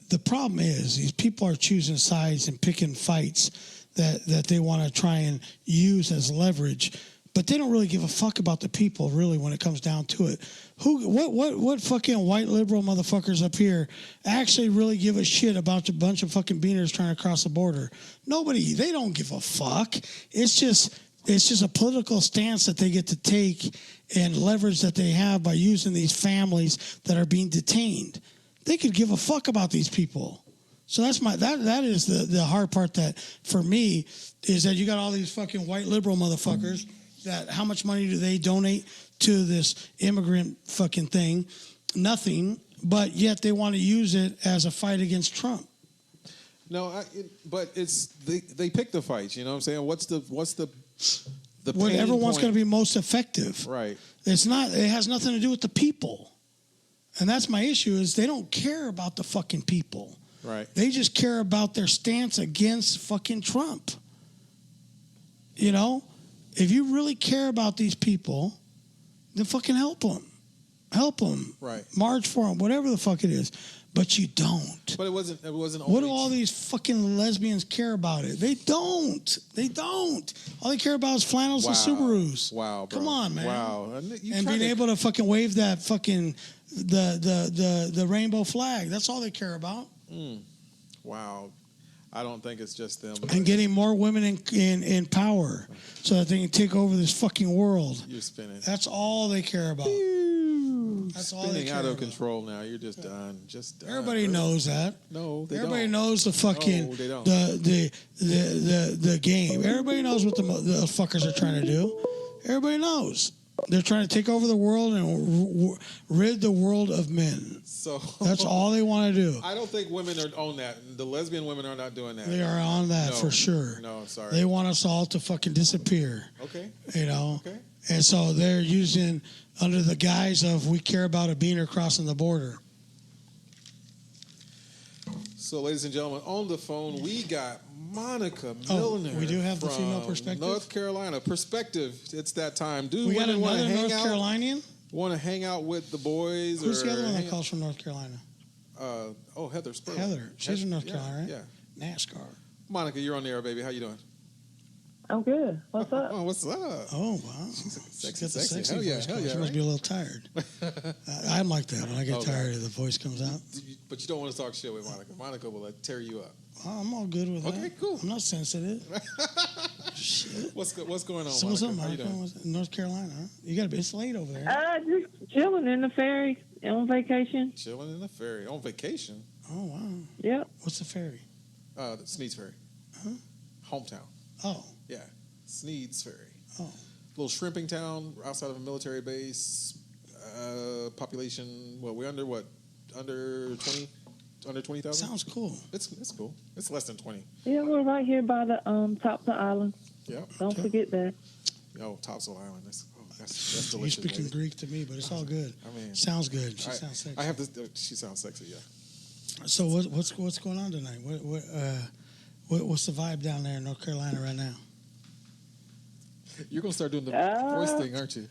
the problem is these people are choosing sides and picking fights that they want to try and use as leverage, but they don't really give a fuck about the people really when it comes down to it. What fucking white liberal motherfuckers up here actually really give a shit about a bunch of fucking beaners trying to cross the border? Nobody. They don't give a fuck. It's just a political stance that they get to take and leverage that they have by using these families that are being detained. They could give a fuck about these people. So that's that is the hard part that for me is that you got all these fucking white liberal motherfuckers that how much money do they donate to this immigrant fucking thing? Nothing, but yet they want to use it as a fight against Trump. No, but it's they pick the fights. You know what I'm saying? What's the whatever one's going to be most effective. Right. It's not. It has nothing to do with the people, and that's my issue. Is they don't care about the fucking people. Right. They just care about their stance against fucking Trump. You know, if you really care about these people, then fucking help them. Help them. Right. March for them. Whatever the fuck it is. But you don't. But it wasn't. What do all these fucking lesbians care about it? They don't. All they care about is flannels and Subarus. Wow, bro. Come on, man. Wow. And being able to fucking wave that fucking the rainbow flag. That's all they care about. Wow. I don't think it's just them. And getting more women in power so that they can take over this fucking world. You're spinning. That's all they care about. That's all they care out of about. Control now. You're just done. Just done. Everybody knows that. No, they Everybody don't. knows the fucking No, they don't. the game. Everybody knows what the fuckers are trying to do. Everybody knows. They're trying to take over the world and rid the world of men. So that's all they want to do. I don't think women are on that. The lesbian women are not doing that. They are on that for sure. No, sorry. They want us all to fucking disappear. Okay. You know? Okay. And so they're using under the guise of we care about a beaner crossing the border. So, ladies and gentlemen, on the phone we got Monica Milliner. We do have the from female perspective? North Carolina. Perspective. It's that time. Do We got women want to another hang North out? Carolinian? Want to hang out with the boys? Who's or the other one that calls from North Carolina? Heather Spurl. Heather. She's from North Carolina, right? Yeah. NASCAR. Monica, you're on the air, baby. How you doing? I'm good. What's up? Oh, what's up? Oh, wow. She's Sexy. Hell yeah, voice hell going. yeah, She must right? be a little tired. I'm like that. When I get Okay. tired, the voice comes out. But you don't want to talk shit with Monica. Monica will tear you up. Oh, I'm all good with that. Okay, cool. I'm not sensitive. Shit. What's going on, So Monica? what's up, How you Monica? doing? North Carolina, huh? You got to be. It's late over there. Just chilling in the ferry on vacation. Chilling in the ferry. On vacation? Oh, wow. Yep. What's the ferry? The Sneed's Ferry. Huh? Hometown. Oh. Yeah. Sneed's Ferry. Oh. Little shrimping town outside of a military base. Population, we're under what? Under 20? Under 20,000? Sounds cool. It's cool. It's less than 20. Yeah, we're right here by the top of the island. Yeah. Don't forget that. Oh, Topsail Island. That's You're delicious. speaking baby. Greek to me, but it's all good. I mean, sounds good. She sounds sexy. I have this. She sounds sexy. Yeah. So what's going on tonight? What's the vibe down there in North Carolina right now? You're gonna start doing the voice thing, aren't you?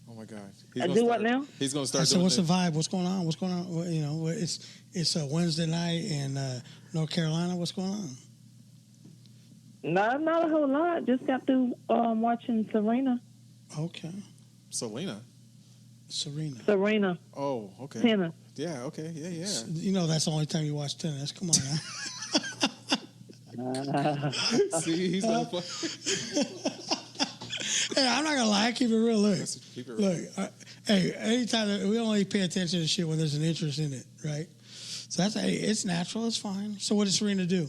Oh my God. I do what now? He's gonna start. So what's the vibe? What's going on? What's going on? Well, you know, it's a Wednesday night in North Carolina. What's going on? Not a whole lot. Just got through watching Serena. Okay. Serena. Oh, okay. Tennis. Yeah. Okay. Yeah. You know that's the only time you watch tennis. Come on, man. See, he's not. Hey, I'm not gonna lie. I keep it real. Look, Keep it real. hey, anytime we only pay attention to shit when there's an interest in it, right? So it's natural. It's fine. So what did Serena do?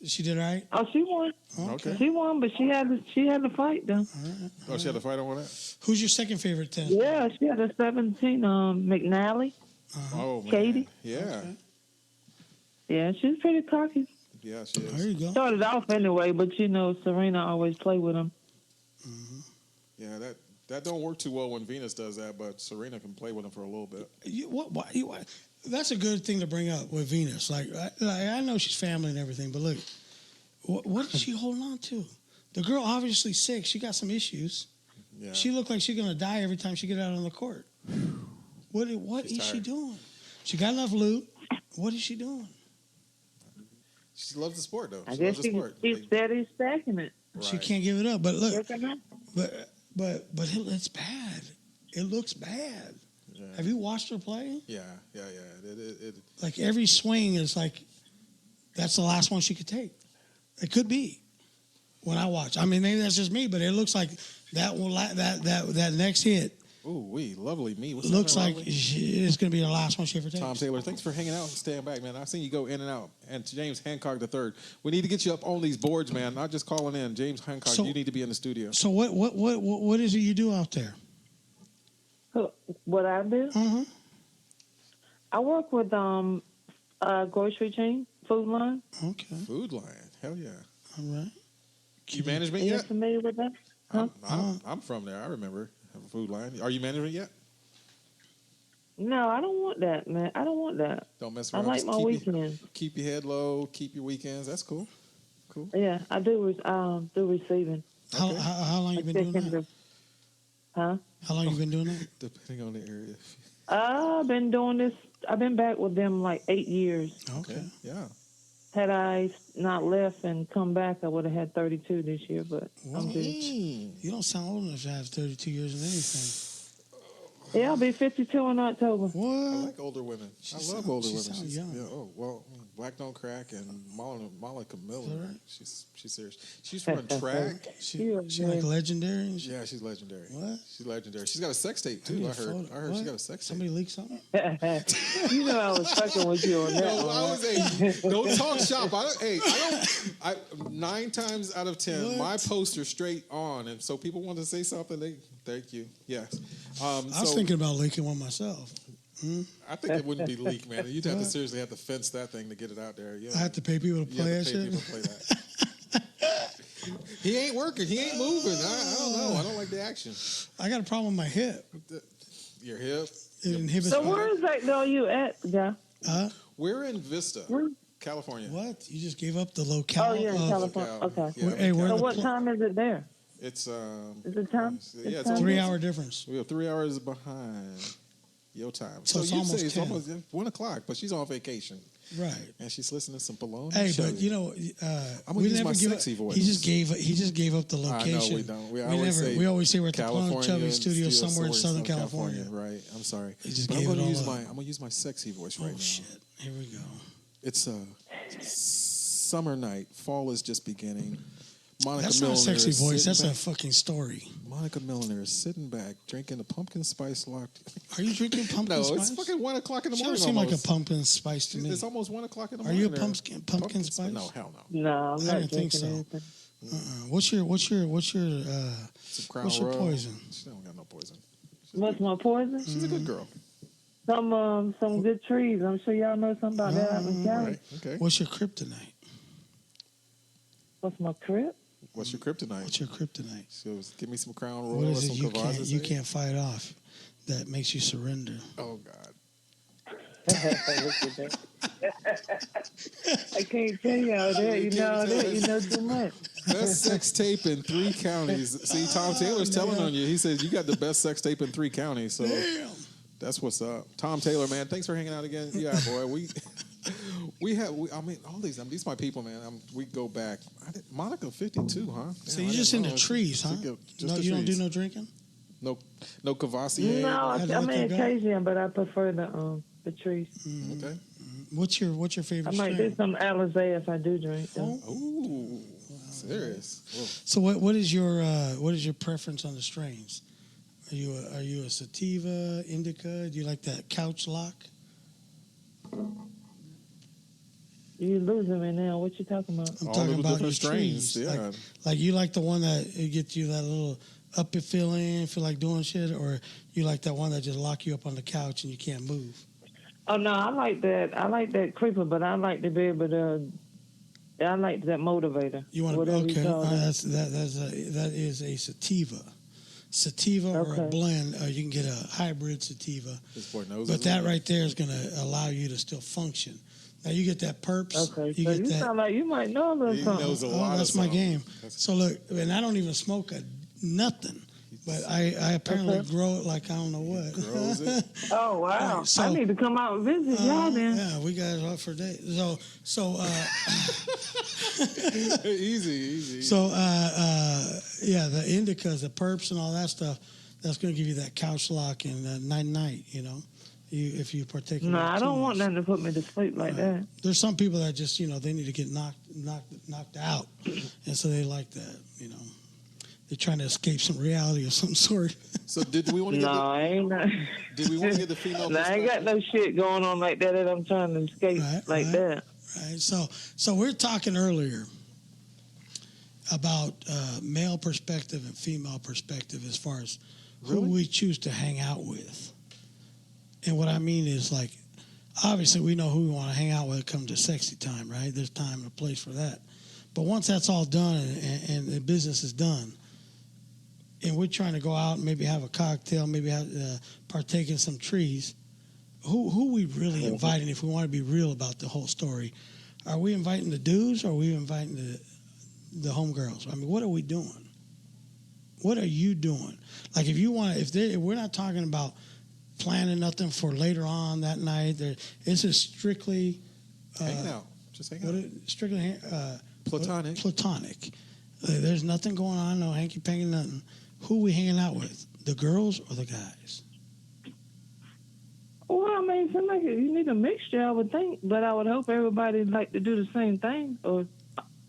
She did all right. Oh, she won. Okay. She won, but she had to fight though. All right. Oh, she had to fight on that. Who's your second favorite tennis? Yeah, she had a 17. McNally. Oh, man. Katie. Yeah. Okay. Yeah, she's pretty cocky. Yeah, she is. There you go. Started off anyway, but Serena always play with him. Yeah, that don't work too well when Venus does that, but Serena can play with him for a little bit. That's a good thing to bring up with Venus. Like I know she's family and everything, but look, what is she holding on to? The girl obviously sick. She got some issues. Yeah. She looked like she's gonna die every time she get out on the court. What is she tired. doing? She got enough loot. What is she doing? She loves the sport, though. I She guess loves the sport. she's steady stacking it. She Right. can't give it up. But look, Working out. but it's bad. It looks bad. Yeah. Have you watched her play? Yeah. It Like every swing is like that's the last one she could take. It could be when I watch. I mean, maybe that's just me, but it looks like that next hit ooh, lovely me. What's looks up, man, like lovely? it's going to be the last one she ever takes. Tom Taylor, thanks for hanging out and staying back, man. I've seen you go in and out. And James Hancock III. We need to get you up on these boards, man. Not just calling in. James Hancock, So- you need to be in the studio. So what is it you do out there? What I do? Mm-hmm. I work with a grocery chain, Food Line. Okay, Food Line. Hell yeah. all right. You management Are you yet? familiar with that? Huh? I'm from there. I remember Food Line. Are you management yet? No, I don't want that, man. I don't want that. Don't mess I around. like Just my weekends. keep your head low. Keep your weekends. That's cool. Cool. Yeah, I do receiving. How long you been doing that? Huh? How long you been doing that? Depending on the area. I've been doing this. I've been back with them like 8 years. Okay. Yeah. Had I not left and come back, I would have had 32 this year, but Wow. I'm good. You don't sound old enough to have 32 years in anything. Yeah, I'll be 52 in October. I What? like older women. I She love older women. sounds young. Yeah, oh, well, Black Don't Crack and Monica Milliner. Is that right? She's serious. She's run track. She like legendary? And shit? Yeah, she's legendary. What? She's legendary. She's got a sex tape, I need too. a I heard photo. she What? got a sex tape. Somebody leaked something? You know I was fucking with you on that No, one. I was don't talk shop. I 9 times out of 10, What? my poster's straight on, and so people want to say something. Thank you. Yes. I was thinking about leaking one myself. I think it wouldn't be leaked, man. You'd have to seriously have to fence that thing to get it out there. Yeah. I have to pay people to You play have that to pay shit. people to play that. He ain't working. He ain't moving. I don't know. I don't like the action. I got a problem with my hip. Your hip. It inhibits So my... where exactly are you at, guy? Huh? We're in Vista, California. What? You just gave up the locale? Oh, you're in of- California. Okay. Yeah, Hey, we're So in the what pl- time is it there? It's Is it time? Yeah, it's time? 3 hour difference. We are 3 hours behind your time. So it's you'd almost say it's 10. almost 1 o'clock, but she's on vacation Right. and she's listening to some Pelon. Hey, Chubby. but you know, I'm gonna we use never my give sexy up, voice. He just gave up the location. I know we don't. We always say we're at the Pelon California Chubby Studio somewhere in Southern Southern California. Right. I'm sorry. He just But I'm gave gonna it use all my up. I'm gonna use my sexy voice right Oh now. shit! Here we go. It's a summer night. Fall is just beginning. Monica That's not a Milliner sexy is voice. sitting That's a back- fucking story. Monica Milliner is sitting back drinking a pumpkin spice latte. Are you drinking pumpkin No, spice? it's fucking 1 o'clock in the She morning. don't seem like a almost. pumpkin spice to me. It's almost 1 o'clock in the Are morning. you a there. pumpkin spice? No, hell no. No, I'm I not didn't think drinking so. anything. What's your Some Crown what's your Royal. poison? She don't got no poison. What's my poison? She's a good girl. Some good trees. I'm sure y'all know something about that out in Cali. Right. Okay. What's your kryptonite? What's my crib? What's your kryptonite? What's your kryptonite? So give me some Crown Royal. What or is it some you Kvasis. you can't fight off that makes you surrender? Oh God. Look at that. I can't tell y'all that. You know that. You know too much. Best sex tape in 3 counties. See, Tom Taylor's telling on you. He says you got the best sex tape in 3 counties. So that's what's up. Tom Taylor, man. Thanks for hanging out again. Yeah, boy. I mean, all these are my people, man. We go back. Monica 52, huh? So Damn, you're I just didn't into know. trees, huh? Just No, the you don't do trees. no drinking. No Kvasis. No, How'd you I let mean that go? occasion, but I prefer the trees. Okay. What's your favorite I might strain? do some Alizé if I do drink. Though. Ooh, serious. Whoa. So what is your preference on the strains? Are you a sativa, indica? Do you like that couch lock? You losing me now. What you talking about? I'm All talking the about your different strains, trees. yeah. Like you like the one that it gets you that little up and feel like doing shit, or you like that one that just lock you up on the couch and you can't move? Oh no, I like that. I like that creeper, but I like to be able to. I like that motivator. You want to? whatever Okay, you call it. that is a sativa or a Okay. blend. You can get a hybrid sativa, His boy knows but his that way. right there is going to allow you to still function. Now you get that perps. Okay, You so get you that. sound like you might know a little He something. knows a Oh, lot that's of my something. game. So look, and I don't even smoke nothing, but I apparently Okay. grow it like I don't know what. Grows it. Oh wow! Right, so- I need to come out and visit y'all then. Yeah, we got it up for days. Easy. Yeah, the indicas, the perps, and all that stuff. That's going to give you that couch lock and night. You know, if you partake. in No, that I too don't want much. nothing to put me to sleep like that. There's some people that just they need to get knocked out, and so they like that. You know, they're trying to escape some reality of some sort. So did we want to No, get I ain't not. did we want to get the female No, I ain't got no shit going on like that I'm trying to escape like that. Right. So we're talking earlier about male perspective and female perspective as far as who we choose to hang out with. And what I mean is, like, obviously we know who we want to hang out with come to sexy time, right? There's time and a place for that. But once that's all done and the business is done, and we're trying to go out and maybe have a cocktail, maybe partake in some trees, who we really inviting if we want to be real about the whole story? Are we inviting the dudes or are we inviting the homegirls? I mean, what are we doing? What are you doing? Like, if you want to, if we're not talking about planning nothing for later on that night, this is strictly hang out? Just hang out. Strictly Platonic. Platonic. There's nothing going on, no hanky panky, nothing. Who we hanging out with? The girls or the guys? Well, I mean, seems like you need a mixture, I would think, but I would hope everybody like to do the same thing or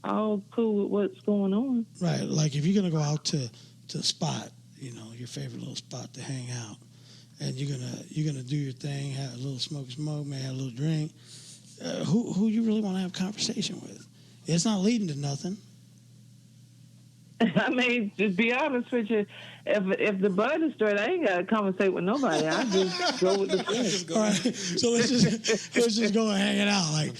all cool with what's going on. Right. Like, if you're gonna go out to a spot, your favorite little spot to hang out, and you're gonna do your thing, have a little smoke, maybe have a little drink. Who you really want to have a conversation with? It's not leading to nothing. I mean, to be honest with you, if the bud is straight, I ain't got to conversate with nobody. I just go with the flow. All right, so let's just go and hang it out. Like,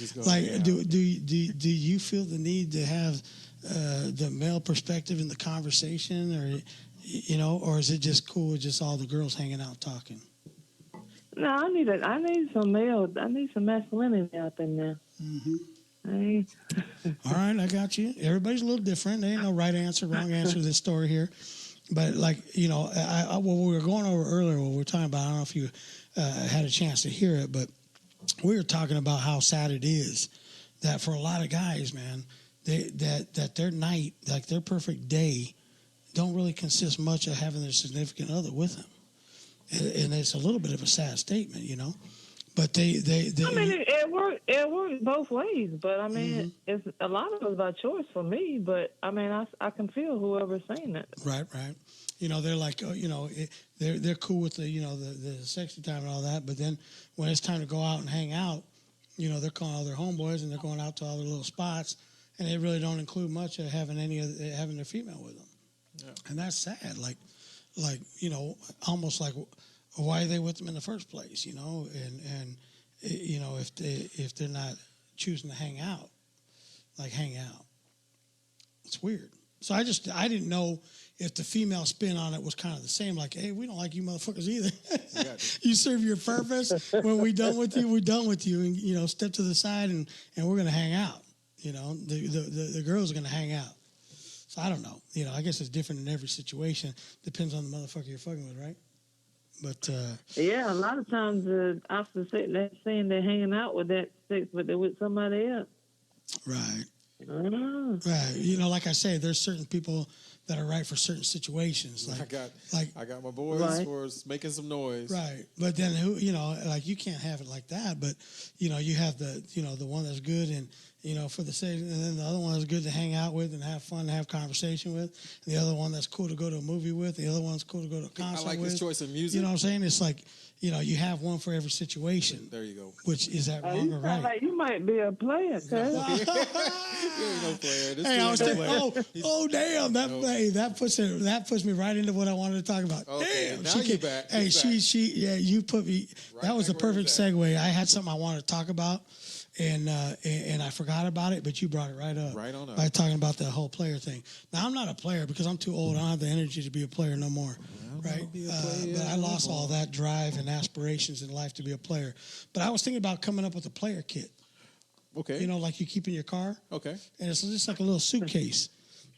do you feel the need to have the male perspective in the conversation, or is it just cool with just all the girls hanging out talking? No, I need some male. I need some masculinity out there now. Mm-hmm. All right, I got you. Everybody's a little different. There ain't no right answer, wrong answer to this story here. But, like, what we were going over earlier, what we were talking about, I don't know if you had a chance to hear it, but we were talking about how sad it is that for a lot of guys, man, that their night, like their perfect day, don't really consist much of having their significant other with them. And it's a little bit of a sad statement, But they I mean, it works both ways. But I mean, it's a lot of it's by choice for me. But I mean, I can feel whoever's saying that. Right. They're like, they're cool with the sexy time and all that. But then when it's time to go out and hang out, they're calling all their homeboys and they're going out to all their little spots, and they really don't include much of having their female with them. Yeah. And that's sad. Like almost like, why are they with them in the first place? And if they're not choosing to hang out, it's weird. So I didn't know if the female spin on it was kind of the same. Like, hey, we don't like you motherfuckers either. You serve your purpose. When we done with you, we're done with you. And step to the side and we're gonna hang out. The girls are gonna hang out. So I don't know. I guess it's different in every situation. Depends on the motherfucker you're fucking with, right? But yeah, a lot of times the opposite sex, they're saying they're hanging out with that sex, but they're with somebody else. Right. Oh. Right. Like I say, there's certain people that are right for certain situations. I got my boys for making some noise. Right. But then you can't have it like that. But you have the one that's good for the sake. And then the other one is good to hang out with and have fun, and have conversation with. And the other one that's cool to go to a movie with. The other one's cool to go to a concert with. I like his choice of music. You know what I'm saying? It's like, you have one for every situation. There you go. Which is that wrong or right? Like you might be a player, cuz. You ain't no player. This Hey, I was thinking, damn, that puts me right into what I wanted to talk about. Okay, damn, now she you're came, back. Hey, you put me. Right that was the back where perfect it's at. segue. I had something I wanted to talk about, and I forgot about it, but you brought it right up. Right on up. By talking about the whole player thing. Now I'm not a player because I'm too old. I don't have the energy to be a player no more. Right, but I lost all that drive and aspirations in life to be a player. But I was thinking about coming up with a player kit. Okay. Like you keep in your car. Okay. And it's just like a little suitcase,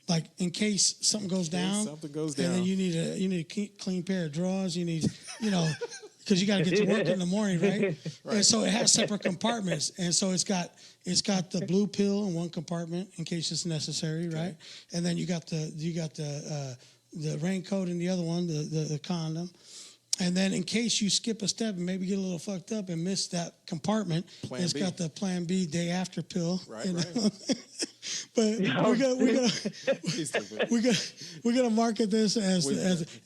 like in case something goes down. Something goes down. And then you need a clean pair of drawers. You need, because you got to get to work in the morning, right? And so it has separate compartments, and so it's got the blue pill in one compartment in case it's necessary, right? And then you got the raincoat in the other one, the condom. And then in case you skip a step and maybe get a little fucked up and miss that compartment, it's got the Plan B day after pill. Right. But we're gonna market this as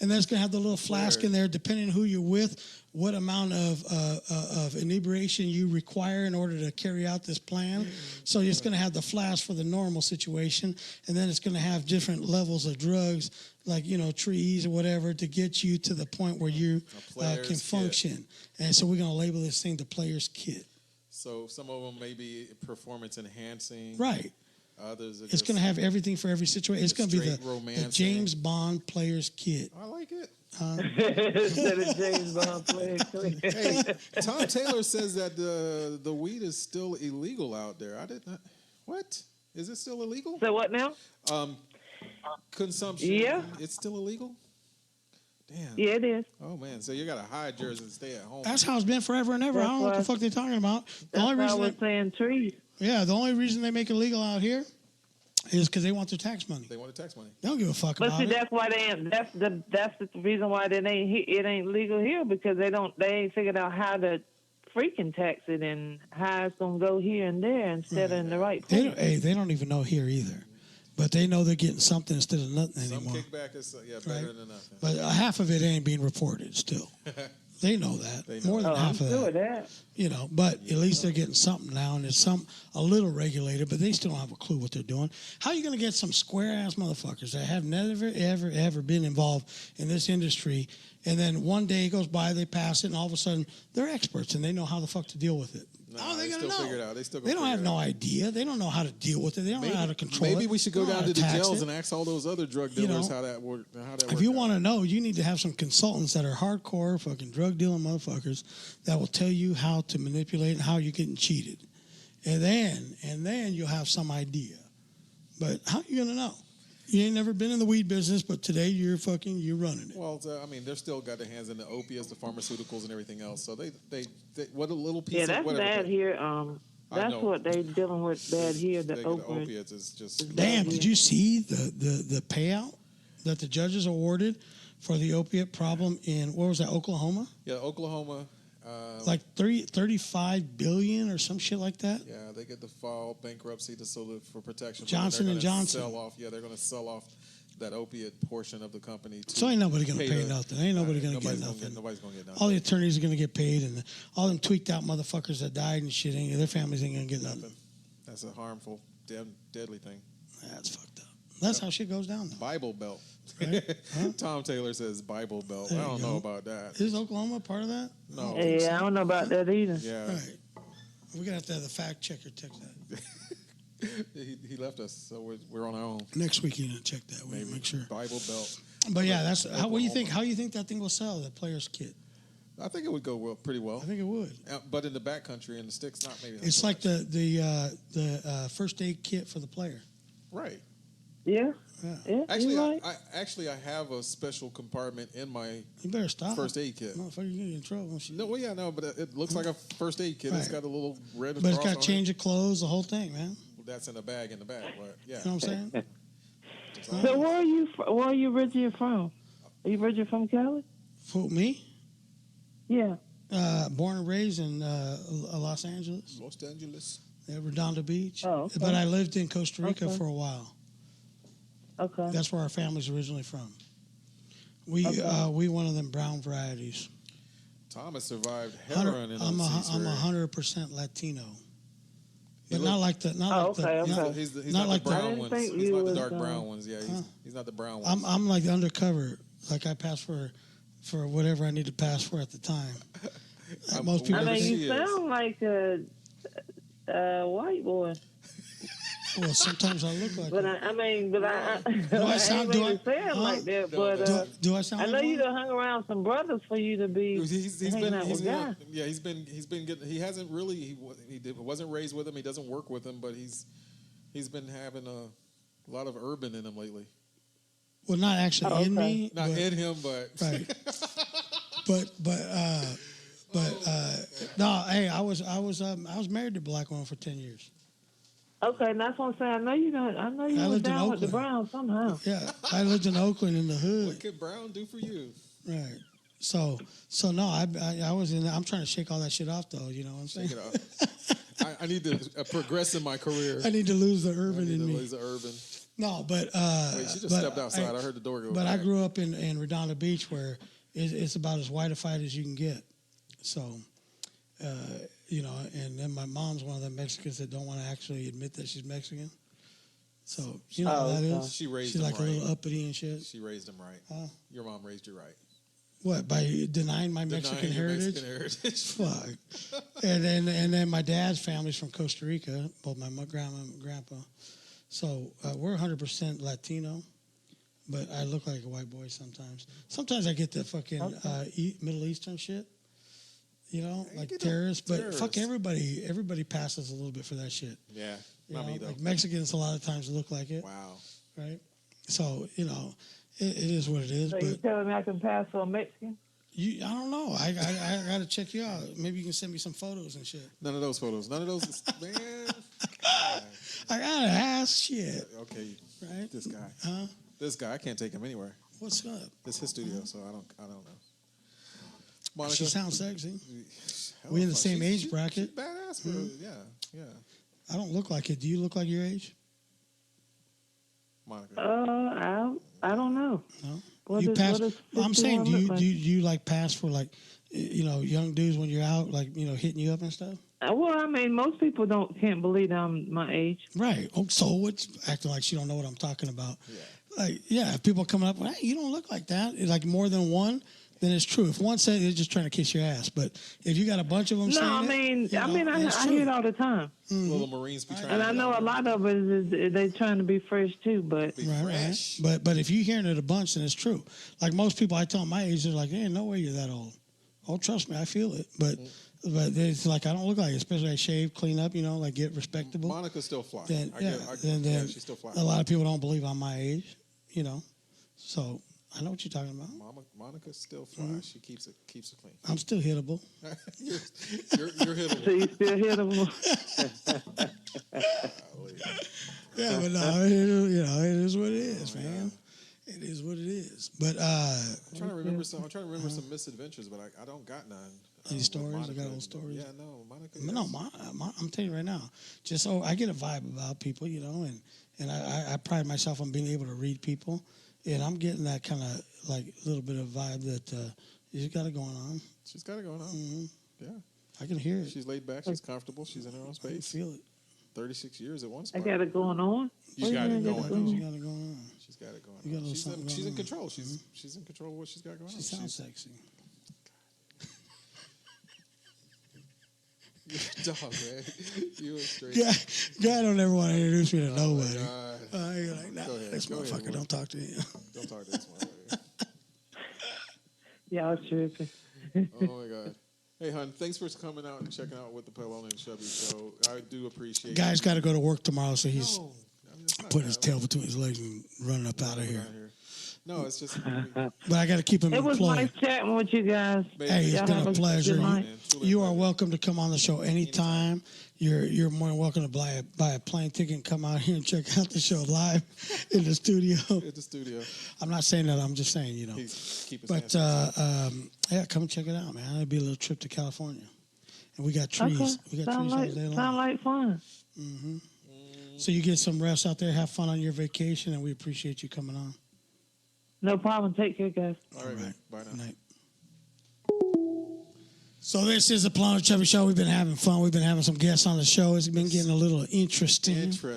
and that's gonna have the little flask in there, depending on who you're with, what amount of inebriation you require in order to carry out this plan. So it's gonna have the flask for the normal situation, and then it's gonna have different levels of drugs, like trees or whatever, to get you to the point where you can function. And so we're gonna label this thing the player's kit. So some of them may be performance enhancing. Right. Others are it's going to have everything for every situation. It's going to be the James Bond player's kit. I like it. Instead of James Bond player's kit. Hey, Tom Taylor says that the weed is still illegal out there. I did not. What? Is it still illegal? So what now? Consumption. Yeah. It's still illegal? Damn. Yeah, it is. Oh, man. So you got to hide yours and stay at home. That's how it's been forever and ever. I don't know what the fuck they're talking about. The only reason I was saying trees. Yeah, the only reason they make it legal out here is because they want their tax money. They want the tax money. They don't give a fuck but about see, it. that's why they ain't. That's the reason why it ain't legal here, because they ain't figured out how to freaking tax it and how it's gonna go here and there instead of in the right place. They don't even know here either. But they know they're getting something instead of nothing anymore. Some kickback is better than nothing. But half of it ain't being reported still. They know that. They know. More than half of that. But at least they're getting something now, and it's a little regulated, but they still don't have a clue what they're doing. How are you going to get some square-ass motherfuckers that have never, ever been involved in this industry, and then one day goes by, they pass it, and all of a sudden, they're experts, and they know how the fuck to deal with it? How are they going to know? Figure it out. They don't have no idea. They don't know how to deal with it. They don't know how to control it. Maybe we should go down to the jails and ask all those other drug dealers how that works. If you want to know, you need to have some consultants that are hardcore fucking drug dealing motherfuckers that will tell you how to manipulate and how you're getting cheated. And then you'll have some idea. But how are you going to know? You ain't never been in the weed business, but today you're running it. Well, they're still got their hands in the opiates, the pharmaceuticals, and everything else. So they what a little piece. Yeah, that's of whatever, bad here. That's what they dealing with bad here. The opiates is just. Damn! Did you see the payout that the judges awarded for the opiate problem in what was that, Oklahoma? Yeah, Oklahoma. Like $35 billion or some shit like that. Yeah, they get to file bankruptcy for protection. Johnson and Johnson. They're going to sell off that opiate portion of the company. So ain't nobody going to pay nothing. Ain't nobody going to get nothing. Nobody's going to get nothing. All the attorneys are going to get paid, and all them tweaked out motherfuckers that died and shit, their families ain't going to get nothing. That's a harmful, deadly thing. That's fucked up. That's how shit goes down, though. Bible Belt. Right? Huh? Tom Taylor says Bible Belt. I don't know about that. Is Oklahoma part of that? No. Yeah, I don't know about that either. Yeah. Right. We're going to have the fact checker check that. he left us, so we're on our own. Next week, you're going to check that. We'll make sure. Bible Belt. But yeah, that's how. What do you think? How do you think that thing will sell? The player's kit. I think it would go pretty well. I think it would. But in the backcountry, in the sticks, not maybe. It's like the first aid kit for the player. Right. Yeah. Actually, I have a special compartment in my you better stop. First aid kit. Motherfucker, you get in trouble. No, but it looks like a first aid kit. Right. It's got a little red. But it's got change of clothes, the whole thing, man. Well, that's in the bag, but yeah. You know what I'm saying? So where are you originally from? Are you originally from Cali? Who, me? Yeah. Born and raised in Los Angeles. Los Angeles. at Redondo Beach. Oh, okay. But I lived in Costa Rica Okay. for a while. Okay. That's where our family's originally from. We one of them brown varieties. Thomas survived heroin in I'm 100% Latino, but not like the He's not like the the- brown ones. think He's you not the was, dark brown ones. Yeah, he's not the brown ones. I'm like undercover. Like I pass for whatever I need to pass for at the time. Most people. I mean, She you is. sound like a white boy. Well, sometimes I look like. But it. I sound- ain't do mean I- to say it like that. No, But Do I sound I like know one? you done hung around some brothers for you to be He's hanging been out with guys. yeah he's been getting, he hasn't really wasn't raised with him, he doesn't work with him, but he's been having a lot of urban in him lately. Well, not actually in me. Not but, in him, but Right. No. Hey, I was married to a black woman for 10 years. Okay, and that's what I'm saying. I know you was lived in down with the Oakland. Browns somehow. Yeah, I lived in Oakland in the hood. what could Brown do for you? Right. So no, I was in. I'm trying to shake all that shit off, though. You know what I'm saying? Check it out. I need to progress in my career. I need to lose the I urban need in to me. lose the urban. No, but Wait, she just stepped outside. I heard the door go. But I back. grew up in Redondo Beach, where it's about as whiteified as you can get. So, you know, and then my mom's one of the Mexicans that don't want to actually admit that she's Mexican. So you know how that is. She raised She's him like right. a little uppity and shit. She raised him right. Huh? Your mom raised you right. What, by denying my Mexican Denying your heritage? Mexican heritage. Fuck. and then my dad's family's from Costa Rica, both my grandma and grandpa. So we're 100% Latino, but I look like a white boy sometimes. Sometimes I get the fucking Middle Eastern shit, you know, You like get terrorists. But terrorists. fuck everybody. Everybody passes a little bit for that shit. Yeah, You not know? me though. Like Mexicans a lot of times look like it, Wow. right? So, you know, it is what it is. So you But telling me I can pass for a Mexican? I don't know. I got to check you out. Maybe you can send me some photos and shit. None of those photos. None of those. Man. I gotta ask shit, Okay. right? This guy. Huh? This guy. I can't take him anywhere. What's up? It's his studio, so I don't know. Monica. She sounds sexy. Hell, We in the fuck, same age she's bracket. badass, bro. Yeah. I don't look like it. Do you look like your age? Monica. I don't know. No. What you is- pass. what is I'm saying, 51 look like? do you like pass for like, you know, young dudes when you're out, like, you know, hitting you up and stuff? Well, I mean, most people can't believe I'm my age. Right. Oh, so what's acting like she don't know what I'm talking about? Yeah. Like, yeah, if people come up, hey, you don't look like that. It's like more than one, then it's true. If one said, they're just trying to kiss your ass. But if you got a bunch of them No, saying I mean, it, you know, I it's hear true. it all the time, Little Marines be trying and to I know a lot of it is they trying to be fresh too. But be Right, fresh. right. But if you're hearing it a bunch, then it's true. Like most people I tell my age, they're like, "Hey, no way you're that old." Oh, trust me, I feel it. But it's like I don't look like it, especially I shave, clean up, you know, like get respectable. Monica's still fly. Then yeah, she's still fly. a lot of people don't believe I'm my age, you know. So I know what you're talking about. Monica's still fly. She keeps it clean. I'm still hittable. you're hittable. so you still hear them? Yeah, but no, you know, it is what it is, man. It is what it is. But I'm trying to remember some misadventures, but I don't got none. Any with stories? Monica. You got old stories? Yeah, no, Monica. no, I'm telling you right now. Just I get a vibe about people, you know, and I pride myself on being able to read people, and I'm getting that kind of like little bit of vibe that she's got it going on. She's got it going on. Mm-hmm. Yeah, I can hear it. she's laid back. She's comfortable. She's in her own I can space. feel it. 36 years at one I spot. got it going on. You got it She going on. got it going on. She's got it going You got a on. little something She's going in on. control. She's in control of what she's got going on. She sounds sexy. Dog, man. You a straight. Guy don't ever want to introduce me to nobody. God. You're like, nah, Go ahead, this go ahead, motherfucker, boy. don't talk to him. Don't talk to this one. Y'all tripping. Oh my God. Hey, hon, thanks for coming out and checking out with the Pelon and Chubby show. I do appreciate Guy's got to go to work tomorrow, so he's No, I mean, it's not putting his bad. tail between his legs and running up out of here. No, it's just. But I got to keep him It was employed. nice chatting with you guys. Hey, it's Y'all been have a a pleasure. good night. You are welcome to come on the show anytime. You're more than welcome to buy a plane ticket and come out here and check out the show live in the studio. At the studio. I'm not saying that. I'm just saying, you know. Keep his But hands yeah, come check it out, man. It'd be a little trip to California. and we got trees. Okay. We got Sound trees all like, day long. sound like fun. So you get some rest out there, have fun on your vacation, and we appreciate you coming on. No problem. Take care, guys. All right, man. Bye now. Night. So this is the Pelon and Chubby Show. We've been having fun. We've been having some guests on the show. It's been getting a little interesting. So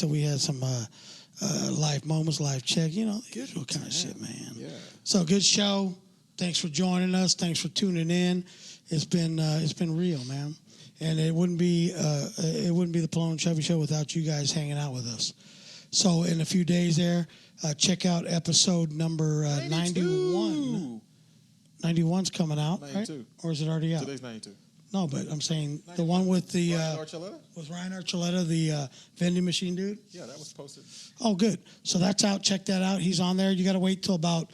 we had some life moments, life check, the usual kind of shit, man. Yeah. So good show. Thanks for joining us. Thanks for tuning in. It's been real, man. And it wouldn't be the Pelon and Chubby Show without you guys hanging out with us. So in a few days there, check out episode number 91. 91's coming out, 92. Right? Or is it already out? Today's 92. No, but I'm saying 91. The one with the Ryan Archuleta? with Ryan Archuleta, the vending machine dude. Yeah, that was posted. Oh, good. So that's out. Check that out. He's on there. You got to wait till about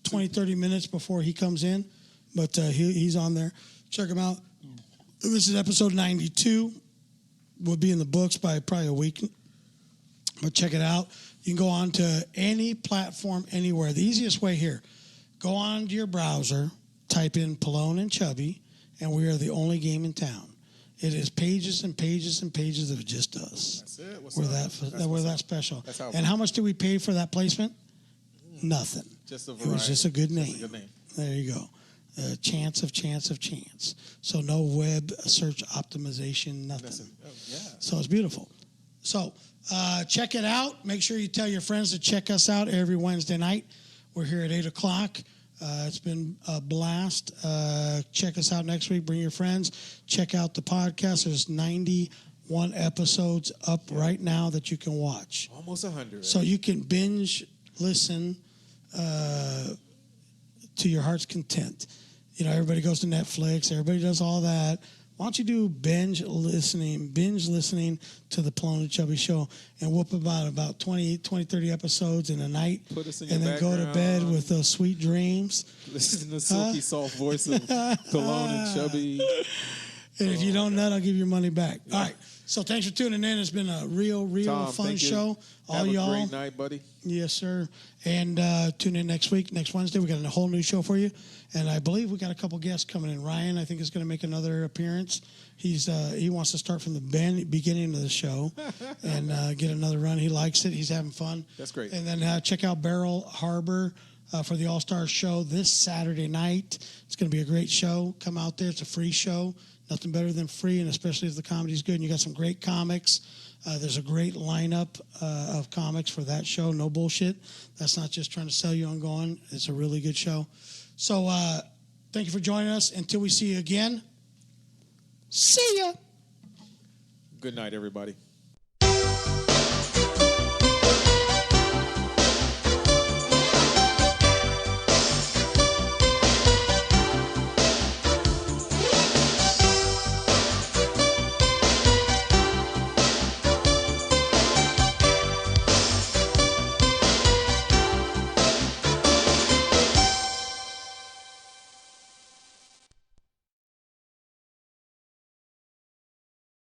20, 30 minutes before he comes in, but he's on there. Check him out. This is episode 92. Will be in the books by probably a week, but check it out. You can go on to any platform, anywhere. The easiest way here. Go on to your browser, type in Pelon and Chubby, and we are the only game in town. It is pages and pages and pages of just us. That's it. We're that special. That's how and how much do we pay for that placement? Nothing. Just a variety. It was just a good name. Just a good name. There you go. Chance of chance. So no web search optimization, nothing. Yeah. So it's beautiful. So check it out. Make sure you tell your friends to check us out every Wednesday night. We're here at 8 o'clock. It's been a blast. Check us out next week. Bring your friends. Check out the podcast. There's 91 episodes up right now that you can watch. Almost 100. So you can binge listen to your heart's content. Everybody goes to Netflix. Everybody does all that. Why don't you do binge listening to the Pelon and Chubby Show and whoop about 20, 30 episodes in a night. Put us in and your then go to bed with those sweet dreams. Listen to the silky, soft voice of Pelon and Chubby. And if you don't nut, I'll give your money back. All right. So thanks for tuning in. It's been a real Tom, fun show. Have a great night, buddy. Yes, sir. And tune in next week, next Wednesday. We got a whole new show for you. And I believe we got a couple guests coming in. Ryan, I think, is going to make another appearance. He wants to start from the beginning of the show and get another run. He likes it. He's having fun. That's great. And then check out Barrel Harbor for the All-Star Show this Saturday night. It's going to be a great show. Come out there. It's a free show. Nothing better than free, and especially if the comedy's good. And you got some great comics. There's a great lineup of comics for that show. No bullshit. That's not just trying to sell you on going. It's a really good show. So thank you for joining us. Until we see you again, see ya. Good night, everybody.